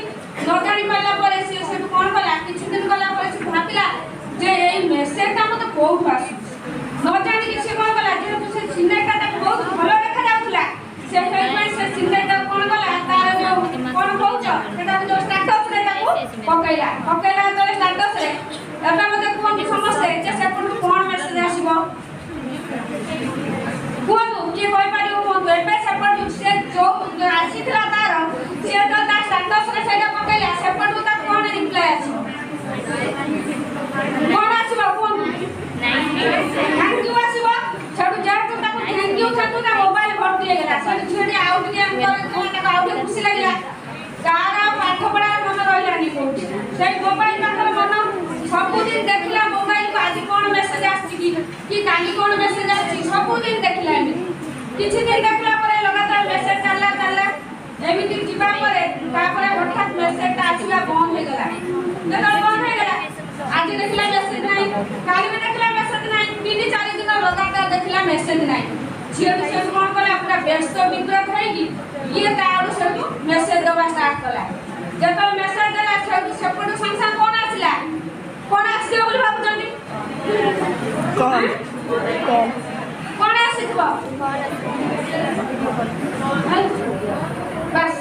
न जानि पाला परे से कोन कला किछि दिन गला परे से भाबिला जे एई मेसेज ता मते कोउ आसु न जानि कि से कोन कला जे से सिनेटा ता बहुत भलो देखा जाउतला से हेई से सिनेटा कोन कला तार जो कोन कहउछ सेटा जो स्टेटस रे ताको पकैला तो स्टेटस रे एबा मते कोन समझते जे से कोन मेसेज आसीबो कोन के कोइ पारियो कोन एबे से पर से जो आसीतला तार से तो ता स्टेटस रे सेटा पकैला କହୁଛି ସେଇ ମୋବାଇଲ ପାଖରେ ମନ ସବୁଦିନ ଦେଖିଲା ମୋବାଇଲକୁ ଆଜି କ'ଣ ମେସେଜ ଆସିଛି କି କାଲି କ'ଣ ମେସେଜ ଆସିଛି ସବୁଦିନ ଦେଖିଲା ଏମିତି କିଛି ଦିନ ଦେଖିଲା ପରେ ଲଗାତାର ମେସେଜ ଚାଲିଲା ଏମିତି ଯିବା ପରେ ତାପରେ ହଠାତ୍ ମେସେଜଟା ଆସିବା ବନ୍ଦ ହେଇଗଲା ଯେତେବେଳେ ବନ୍ଦ ହେଇଗଲା ଆଜି ଦେଖିଲା ମେସେଜ ନାହିଁ କାଲି ବି ଦେଖିଲା ମେସେଜ ନାହିଁ 3-4 ଦିନ ଲଗାତାର ଦେଖିଲା ମେସେଜ ନାହିଁ ଝିଅଟି ସେଠୁ କ'ଣ କଲା ପୁରା ବ୍ୟସ୍ତ ବିବ୍ରତ ହେଇକି ଇଏ ତା ଆଡ଼ୁ ସେଠୁ ମେସେଜ ଦେବା ଷ୍ଟାର୍ଟ କଲା ଯେତେବେଳେ ମେସେଜ ଦେଲା ସେଠୁ ସେପଟୁ ସାଙ୍ଗେ ସାଙ୍ଗେ କ'ଣ ଆସିଲା କ'ଣ ଆସିବ ବୋଲି ଭାବୁଛନ୍ତି କ'ଣ ଆସିଥିବ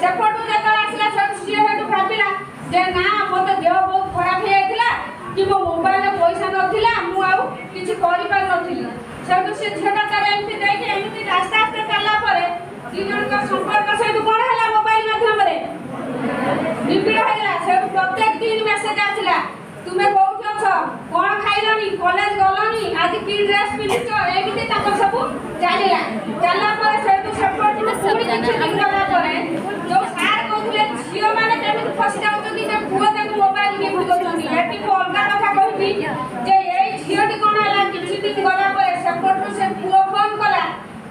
ସେପଟୁ ଯେତେବେଳେ ଆସିଲା ସେଠୁ ସିଏ ସେଠୁ ଭାବିଲା ଯେ ନା ମୋତେ ଦେହ ବହୁତ ଖରାପ ହେଇଯାଇଥିଲା କି ମୋ ମୋବାଇଲରେ ପଇସା ନଥିଲା ମୁଁ ଆଉ କିଛି କରିପାରିନଥିଲି ସେଠୁ ସେ ଝିଅଟା ତାର ଏମିତି ଦେଇକି ଏମିତି ଆସ୍ତେ ଆସ୍ତେ ଚାଲିଲା ପରେ ଦୁଇ ଜଣଙ୍କ ସମ୍ପର୍କ ସେଠୁ କ'ଣ ହେଲା ମୋବାଇଲ ମାଧ୍ୟମରେ ନିବିଡ଼ ହେଇଗଲା ସେଠୁ ପ୍ରତ୍ୟେକ ଦିନ ମେସେଜ ଆସିଲା ତୁମେ କୋଉଠି ଅଛ କ'ଣ ଖାଇଲଣି କଲେଜ ଗଲଣି ଆଜି କି ଡ୍ରେସ୍ ପିନ୍ଧିଛ ଏମିତି ତାଙ୍କ ସବୁ ଚାଲିଲା ପରେ ସେଠୁ ସେପଟୁ ପୁଣି କିଛି ଦିନ ଗଲା ପରେ ଯୋଉ ସାର୍ କହୁଥିଲେ ଝିଅମାନେ କେମିତି ଫସି ଯାଉଛନ୍ତି ଯେ ପୁଅ ତାଙ୍କୁ ମୋବାଇଲ କେମିତି ଦଉଛନ୍ତି ଏଠି ମୁଁ ଅଲଗା କଥା କହିବି ଯେ ଏଇ ଝିଅଟି କ'ଣ ହେଲା କିଛି ଦିନ ଗଲା ପରେ ସେପଟୁ ସେ ପୁଅ ଫୋନ କଲା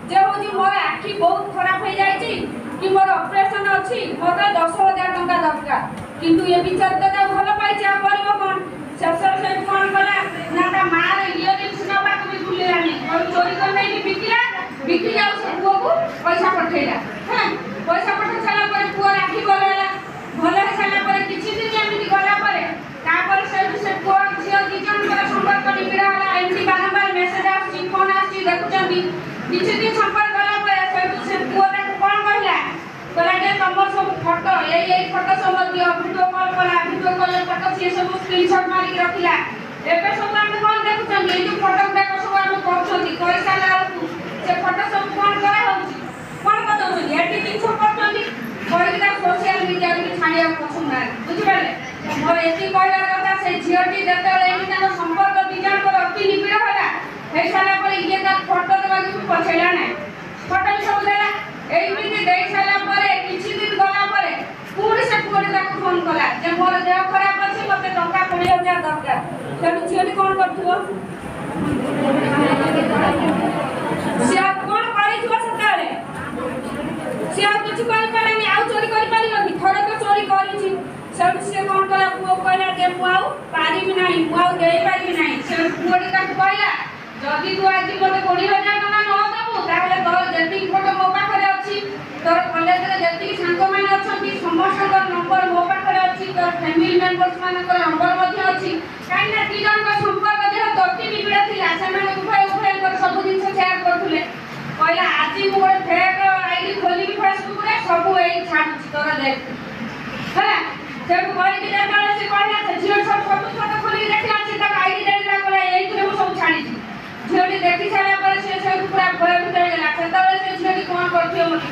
ଯେ ହଉଛି ମୋର ଆଖି ବହୁତ ଖରାପ ହେଇଯାଇଛି କି ମୋର ଅପରେସନ ଅଛି ମୋତେ 10,000 ଟଙ୍କା ଦରକାର କିନ୍ତୁ ଏ ବିଚାର ତ ଭଲ ପାଇଛି ଆଉ କରିବ କ'ଣ ଶେଷରେ ସେ କ'ଣ କଲା ନା ତା ମାଆର ଇୟରିଂସ ନେବାକୁ ବି ଭୁଲିଲାନି ଚୋରି କରି ନେଇକି ବିକିକି ଆଉ ସେ ପୁଅକୁ ପଇସା ପଠେଇଲା ପଇସା ପଠେଇ ସାରିଲା ପରେ ପୁଅ ଆଖି ଭଲ ହେଇସାରିଲା ପରେ କିଛି ଦିନ ଏମିତି ଗଲା ପରେ ତାପରେ ସେଠୁ ସେ ପୁଅ ଝିଅ ଦୁଇ ଜଣଙ୍କର ସମ୍ପର୍କ ନିବିଡ଼ ହେଲା ଏମିତି ବାରମ୍ବାର ମେସେଜ ଆସୁଛି ଫୋନ ଆସୁଛି ଦେଖୁଛନ୍ତି କିଛି ଦିନ ସମ୍ପର୍କ ଗଲା ପରେ ସେଠୁ ସେ ପୁଅ ତାକୁ କ'ଣ କହିଲା ଯେ ତମର ସବୁ ଫଟୋ ଏଇ ଫଟୋ ସବୁ ଦିଅ ଭିଡ଼ିଓ କଲ୍ କଲା ଭିଡ଼ିଓ କଲ୍ ଫଟୋ ସିଏ ସବୁ ସ୍କ୍ରିନଶଟ୍ ମାରିକି ରଖିଲା ଏବେ ସବୁ ଆମେ କ'ଣ ଦେଖୁଛନ୍ତି ଏଇ ଯେଉଁ ଫଟୋ ଗୁଡ଼ାକ ସବୁ ଆମେ କରୁଛନ୍ତି କରିସାରିଲା ବେଳକୁ ସେ ଫଟୋ ସବୁ କ'ଣ କରାହେଉଛି କ'ଣ କରିଦେଉଛନ୍ତି ଏଠି ଜିନିଷ କରୁଛନ୍ତି କରିକି ତାକୁ ସୋସିଆଲ ମିଡ଼ିଆରେ ବି ଛାଡ଼ିବାକୁ ପସନ୍ଦ ନାହାନ୍ତି ବୁଝିପାରିଲେ ମୋର ଏତିକି କହିବାର କଥା ସେ ଝିଅଟି ଯେତେବେଳେ ଏମିତି ତାଙ୍କ ସମ୍ପର୍କ ଦୁଇ ଜଣଙ୍କର ଅତି ନିବିଡ଼ ହେଲା ହେଇସାରିଲା ପରେ ଇଏ ତା ଫଟୋ ଦେବାକୁ ବି ପଛେଇଲା ନାହିଁ ଫଟୋ ବି ସବୁ ଦେଲା ଏମିତି ଦେଇ ସାରିଲା ପରେ କିଛି ଦିନ ଗଲା ପରେ ପୁଣି ସେ ପୁଅଟି ତାକୁ ଫୋନ କଲା ଯେ ମୋର ଦେହ ଖରାପ ଅଛି ମୋତେ ଟଙ୍କା 20,000 ଦରକାର ସେଠୁ ଝିଅଟି କ'ଣ କରୁଥିବ ସେ ଆଉ କ'ଣ କରିଥିବ ସେତେବେଳେ ସେ ଆଉ କିଛି କରିପାରିଲାନି ଆଉ ଚୋରି କରିପାରିବନି ଥରେ ତ ଚୋରି କରିଛି ସେଠୁ ସେ କ'ଣ କଲା ପୁଅ କହିଲା ଯେ ମୁଁ ଆଉ ପାରିବି ନାହିଁ ମୁଁ ଆଉ ଦେଇପାରିବି ନାହିଁ ସେଠୁ ପୁଅଟି ତାକୁ କହିଲା ଯଦି ତୁ ଆଜି ମୋତେ 20,000 ଟଙ୍କା ନ ଦେବୁ ତାହେଲେ ତୋର ଯେତିକି ଫଟୋ ମୋ ପାଖରେ ଅଛି ତୋର କଲେଜରେ ଯେତିକି ସାଙ୍ଗମାନେ ଅଛନ୍ତି ସମସ୍ତଙ୍କର ନମ୍ବର ମୋ ପାଖରେ ଅଛି ତୋର ଫ୍ୟାମିଲି ମେମ୍ବର୍ସ ମାନଙ୍କର ନମ୍ବର ମଧ୍ୟ ଅଛି କାହିଁକିନା ଦୁଇ ଜଣଙ୍କ ସମ୍ପର୍କ ଯେହେତୁ ଅତି ନିବିଡ଼ ଥିଲା ସେମାନେ ଉଭୟଙ୍କର ସବୁ ଜିନିଷ ସେୟାର କରୁଥିଲେ କହିଲା ଆଜି ମୁଁ ଗୋଟେ ଫେକ୍ ଆଇଡି ଖୋଲିବି ଫେସବୁକରେ ସବୁ ଏଇ ଛାଡୁଛି ତୋର ଦେଖ ହେଲା ସେଠୁ କହିକି ଯେତେବେଳେ ସେ କହିଲା ସେ ଝିଅ ସବୁ ଫଟୋ ଖୋଲିକି ଦେଖିଲା ସେ ତାକୁ ଆଇଡି ଦେଇଥିଲା କହିଲା ଏଇଥିରେ ମୁଁ ସବୁ ଛାଡ଼ିଛି ଝିଅଟି ଦେଖି ସାରିଲା ପରେ ସେ ସେଠୁ ପୁରା ଭୟଭୀତ ହେଇଗଲା ସେତେବେଳେ ସେ ଝିଅଟି କ'ଣ କରୁଥିବ ମୋତେ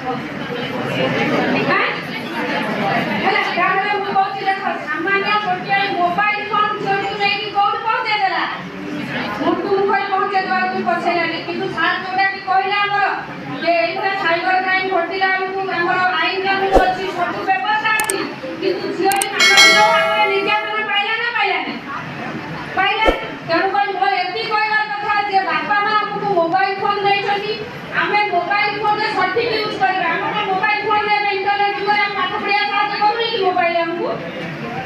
ହେଲା ତାହେଲେ ମୁଁ କହୁଛି ଦେଖ ସାମାନ୍ୟ ଗୋଟିଏ ମୋବାଇଲ ଫୋନ ଝିଅଟିକୁ ନେଇକି କୋଉଠି ପହଞ୍ଚେଇ ଦେଲା ମୁଣ୍ଡକୁ ମୁଖରେ ପହଞ୍ଚେଇ ଦେବାକୁ ପଛେଇଲାନି କିନ୍ତୁ ସାର୍ ଯୋଉଟାକି କହିଲା ଆମର ଯେ ଏଇଭଳିଆ ସାଇବର କ୍ରାଇମ ଘଟିଲା ବେଳକୁ ଆମର ଆଇନ କାନୁନ ଅଛି ସବୁ ବ୍ୟବସ୍ଥା ଅଛି କିନ୍ତୁ ଝିଅଟି ମାନବିକ ଭାବରେ ନିର୍ଯାତନା ପାଇଲା ନା ପାଇଲାନି ପାଇଲା ତେଣୁକରି ମୋର ଏତିକି କହିବାର କଥା ଯେ ବାପା ମା ଆମକୁ ମୋବାଇଲ ଫୋନ ଦେଇଛନ୍ତି ଆମେ ମୋବାଇଲ ଫୋନରେ ସଠିକ ୟୁଜ୍ କରିବା ଆମର ମୋବାଇଲ ଫୋନରେ ଏବେ ଇଣ୍ଟରନେଟ ଯୁଗରେ ଆମେ ପାଠ ପଢ଼ିବା ସାହାଯ୍ୟ କରୁନି କି ମୋବାଇଲ ଆମକୁ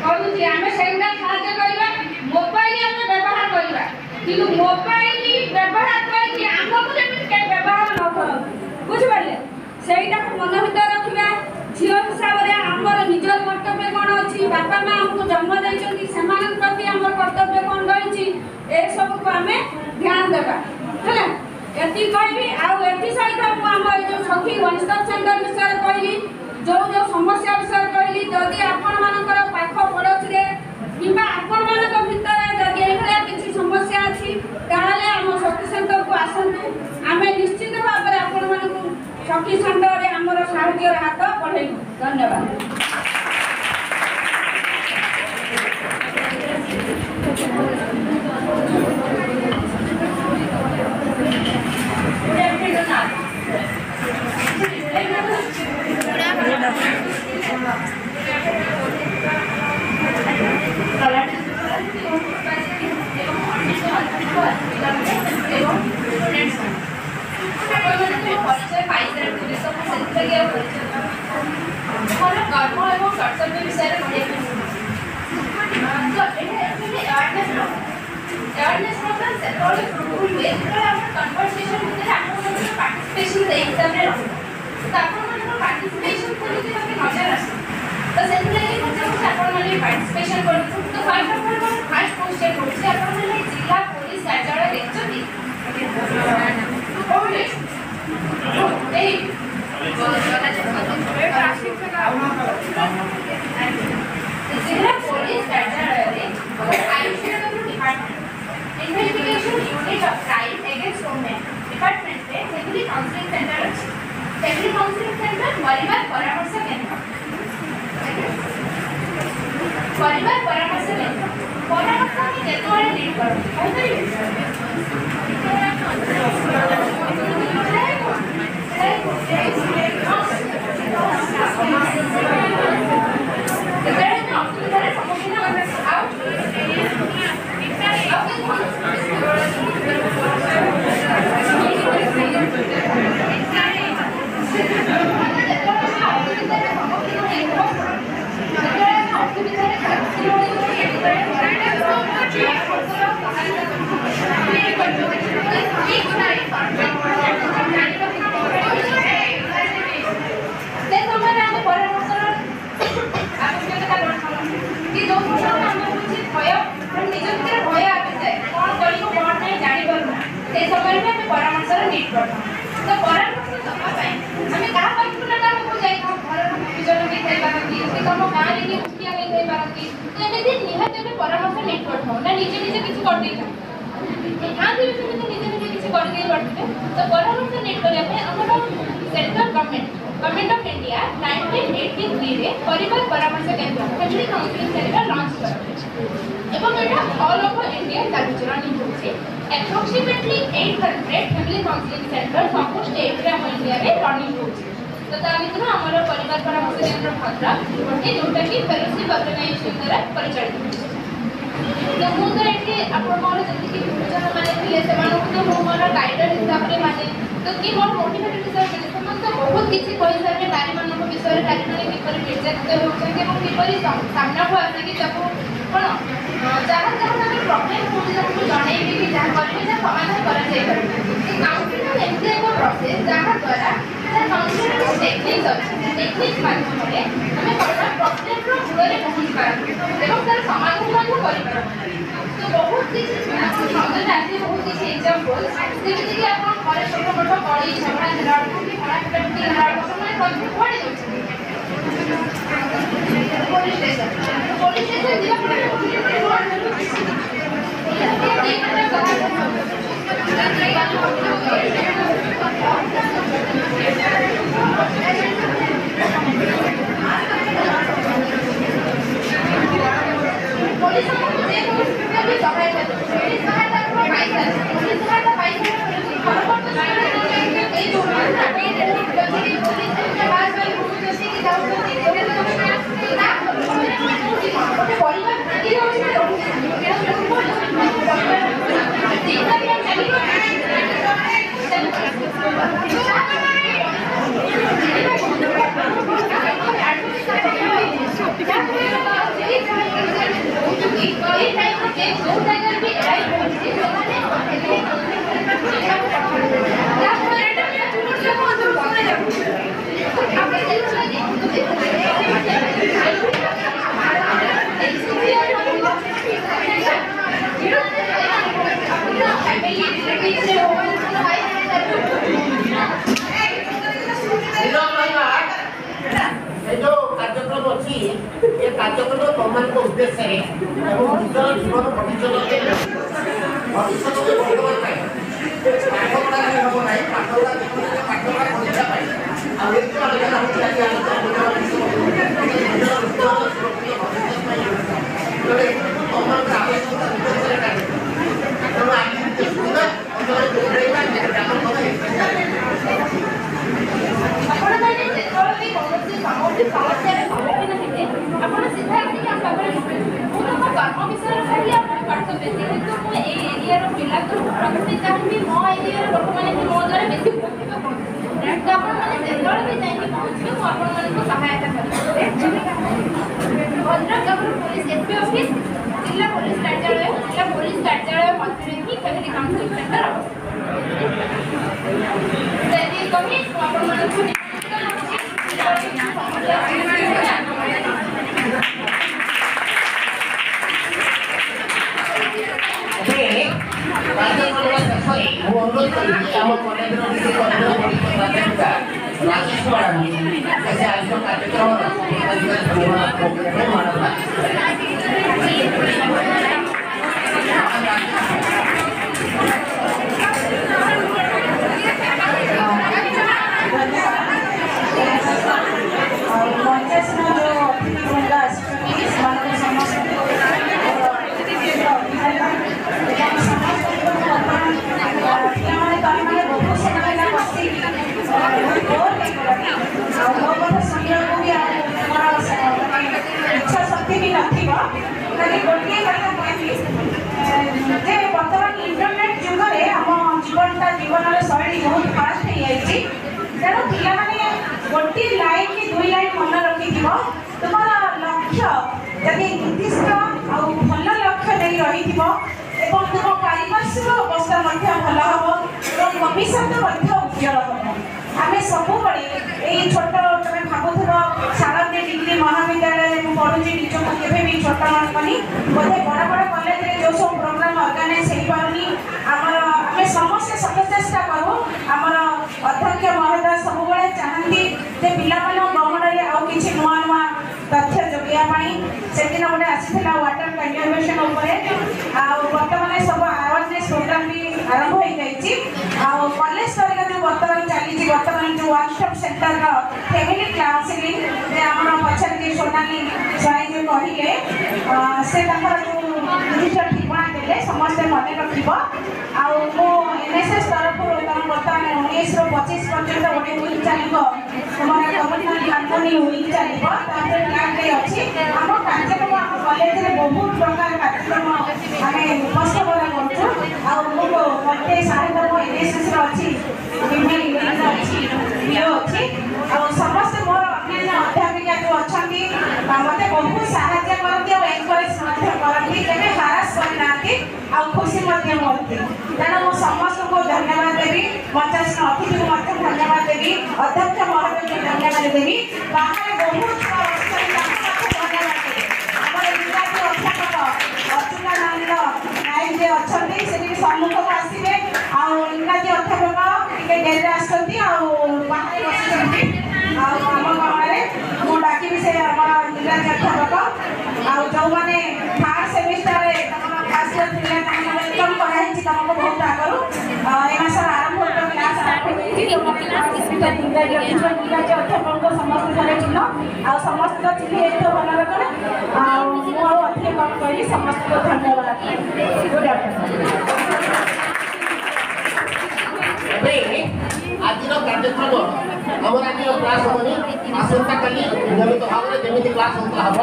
କରୁଛି ଆମେ ସେଇଟା ସାହାଯ୍ୟ କରିବା ମୋବାଇଲ ଆମେ ବ୍ୟବହାର କରିବା କିନ୍ତୁ ମୋବାଇଲ ବ୍ୟବହାର କରିକି ଆମକୁ ଯେମିତି କେହି ବ୍ୟବହାର ନ କରନ୍ତୁ ବୁଝିପାରିଲେ ସେଇଟାକୁ ମନ ଭିତରେ ରଖିବା ଝିଅ ହିସାବରେ ଆମର ନିଜର କର୍ତ୍ତବ୍ୟ କ'ଣ ଅଛି ବାପା ମା ଆମକୁ ଜନ୍ମ ଦେଇଛନ୍ତି ସେମାନଙ୍କ ପ୍ରତି ଆମର କର୍ତ୍ତବ୍ୟ କ'ଣ ରହିଛି ଏସବୁକୁ ଆମେ ଧ୍ୟାନ ଦେବା ହେଲା ଏତିକି କହିବି ଆଉ ଏଥିସହିତ ମୁଁ ଆମ ଏଇ ଯେଉଁ ସଖୀ ୱାନ୍ ଷ୍ଟପ୍ ସେଣ୍ଟର ବିଷୟରେ କହିଲି ଯେଉଁ ସମସ୍ୟା ବିଷୟରେ କହିଲି ଯଦି ଆପଣମାନଙ୍କର ପାଖ ପଡ଼ୋଶୀରେ କିମ୍ବା ଆପଣମାନଙ୍କ ଭିତରେ ଯଦି ଏଇଭଳିଆ କିଛି ସମସ୍ୟା ଅଛି ତାହେଲେ ଆମ ସଖୀ ସେଣ୍ଟରକୁ ଆସନ୍ତୁ ଆମେ ନିଶ୍ଚିତ ଭାବରେ ଆପଣମାନଙ୍କୁ ସଖୀ ସେଣ୍ଟରରେ ଆମର ସାହାଯ୍ୟର ହାତ ବଢ଼େଇବୁ ଧନ୍ୟବାଦ माने पार्टिसिपेशन करछु तो first of all first question होछि आपण माने जिला पुलिस कार्यालय देखछथि ओके ए जिला पुलिस कार्यालय रे ICW department investigation unit of crime against women department रे फैमिली काउंसलिंग सेंटर अछि फैमिली काउंसलिंग सेंटर परिवार परामर्श केंद्र परिवार परामर्श केंद्र परामर्श में केतवाळे लीड करू गवर्नमेंट ऑफ इंडिया 1983 रे परिवार परामर्श केंद्र फैमिली काउंसलिंग सेंटर लॉन्च करले एवं एटा ऑल ओवर इंडिया लागू रनिंग होछि अप्रोक्सीमेटली 800 फैमिली काउंसलिंग सेंटर सब स्टेट रे हम इंडिया रे रनिंग होछि तो ता भितर हमर परिवार परामर्श केंद्र भद्रक गोटे जोटा कि फेलोशिप ऑर्गेनाइजेशन द्वारा परिचालित होछि तो मु तो एठी आपण मोर जति कि गुरुजन माने थिले सेमानो तो मु मोर गाइडर हिसाब रे माने तो कि मोर मोटिवेटेड हिसाब रे समस्त बहुत किछि कोइ सारे नारी मानक विषय नारी माने किपरि निर्यातित होउछन एवं किपरि सामना को आसे कि ताको कोन जहाँ जहाँ तक प्रॉब्लम होछि ताको जणैबे कि जहाँ करबे जे समाधान करा जाय पारे काउंसलिंग एमजे एक प्रोसेस जहाँ द्वारा काउंसलिंग टेक्निक्स अछि टेक्निक्स माध्यमरे हमें कोन प्रॉब्लम रो मूलरे पहुंच पारबे एवं तार समाधान को करि पारबे तो बहुत किछि आपण समझ आसी बहुत किछि एग्जांपल जेमिति कि आपण घरे छोट मोट कड़ी झगड़ा दिला कि खड़ा पेटी दिला समय कथि पड़ी जाउछि पुलिस स्टेशन दिला पुलिस हमको जे भी सहायता पुलिस सहायता को पैसा पुलिस सहायता पैसा खबर तो ए जो पुलिस के पास में पुलिस के जाओ ना परिवार की
कार्यक्रम गवर्नमेंट को उद्देश्य है जीवन भविष्य
Thank you.
बढ़ावी जैसे आज का कार्यक्रम
इच्छा शक्ति भी नथी गोटे कथा कहली बर्तमान इंटरनेट जुगे आम जीवनटा जीवन शैली बहुत फास्ट हो जाए तेणु पिला गोटे लाइन कि 2 लाइन मन रखी तुम लक्ष्य जदि निर्दिष्ट आउ भल लक्ष्य नहीं रही तुम पारिपार्श्विक अवस्था भल हम भविष्य उज्जवल हम आम सब यही छोट तुम भावुव शारदीय डिग्री महाविद्यालय में पढ़ुची निजक केवे भी छोट मानी बोधे बड़ बड़ कॉलेज में जो सब प्रोग्राम ऑर्गेनाइज हो पारनी आम समस्ते सचेष्टा करूँ आमर अध्यक्ष महोदय सब चाहती पिला गमन में आउ कि नुआ नुआ तथ्य जोगाई से दिन गोटे आसाला वाटर कंजर्वेशन बर्तमान सब अवेयरनेस प्रोग्राम भी आरंभ हो जाए कॉलेज स्तर का जो बर्तमान चली बर्तमान जो one stop centre family counselling आम पचार सोनाली साई जो कहले से जो निर्दिष्ट ठिकाना देले समस्ते मन रख एनएसएस तरफ बर्तमान 19 ରୁ 25 पर्यंत गोटे वीक चलो गवर्नमेंट कंपनी वीक चलो क्लास अच्छी आम कार्यक्रम आम कॉलेज में बहुत प्रकार कार्यक्रम आम उपस्थापन करते सारे एनएसएस अच्छी अच्छी अच्छी समस्त मोर अन्य अध्यापिका जो अच्छा मत बहुत साहय करती और एनकरेज करती केवे हारास करना खुशी करती तेणु मु समस्त को धन्यवाद देवी मंचासीन अतिथि को धन्यवाद देवी अध्यक्ष महोदय को धन्यवाद देवी बाहर बहुत अच्युतानंद नायक जी अच्छा से सम्मुख को आसवे इंग्राजी अध्यापक टे डेरी बाहर बस आम गाँव में डाकि से इंग्राजी अध्यापक जो मैंने 3rd सेमिस्टर वेलकम कराई तुमको बहुत आगु एमास आरंभ क्लास इंग्राजी अध्यापक समस्त जन चिन्ह आ समस्त चिन्ह ये भल रकम मुझे कम करी समस्त को धन्यवाद गुड आफ्टरनून
आज कार्यक्रम आम आज क्लास हेनी आसंता कल नियमित भाव में जमी क्लास होता हम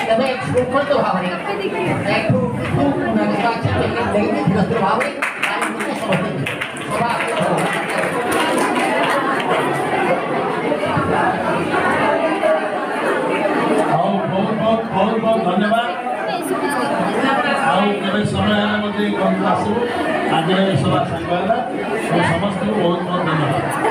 तेज शृंखलित भाव धीरे धीरे भाव
बहुत बहुत धन्यवाद समय आसू आज सभा सांग समस्त बहुत बहुत धन्यवाद।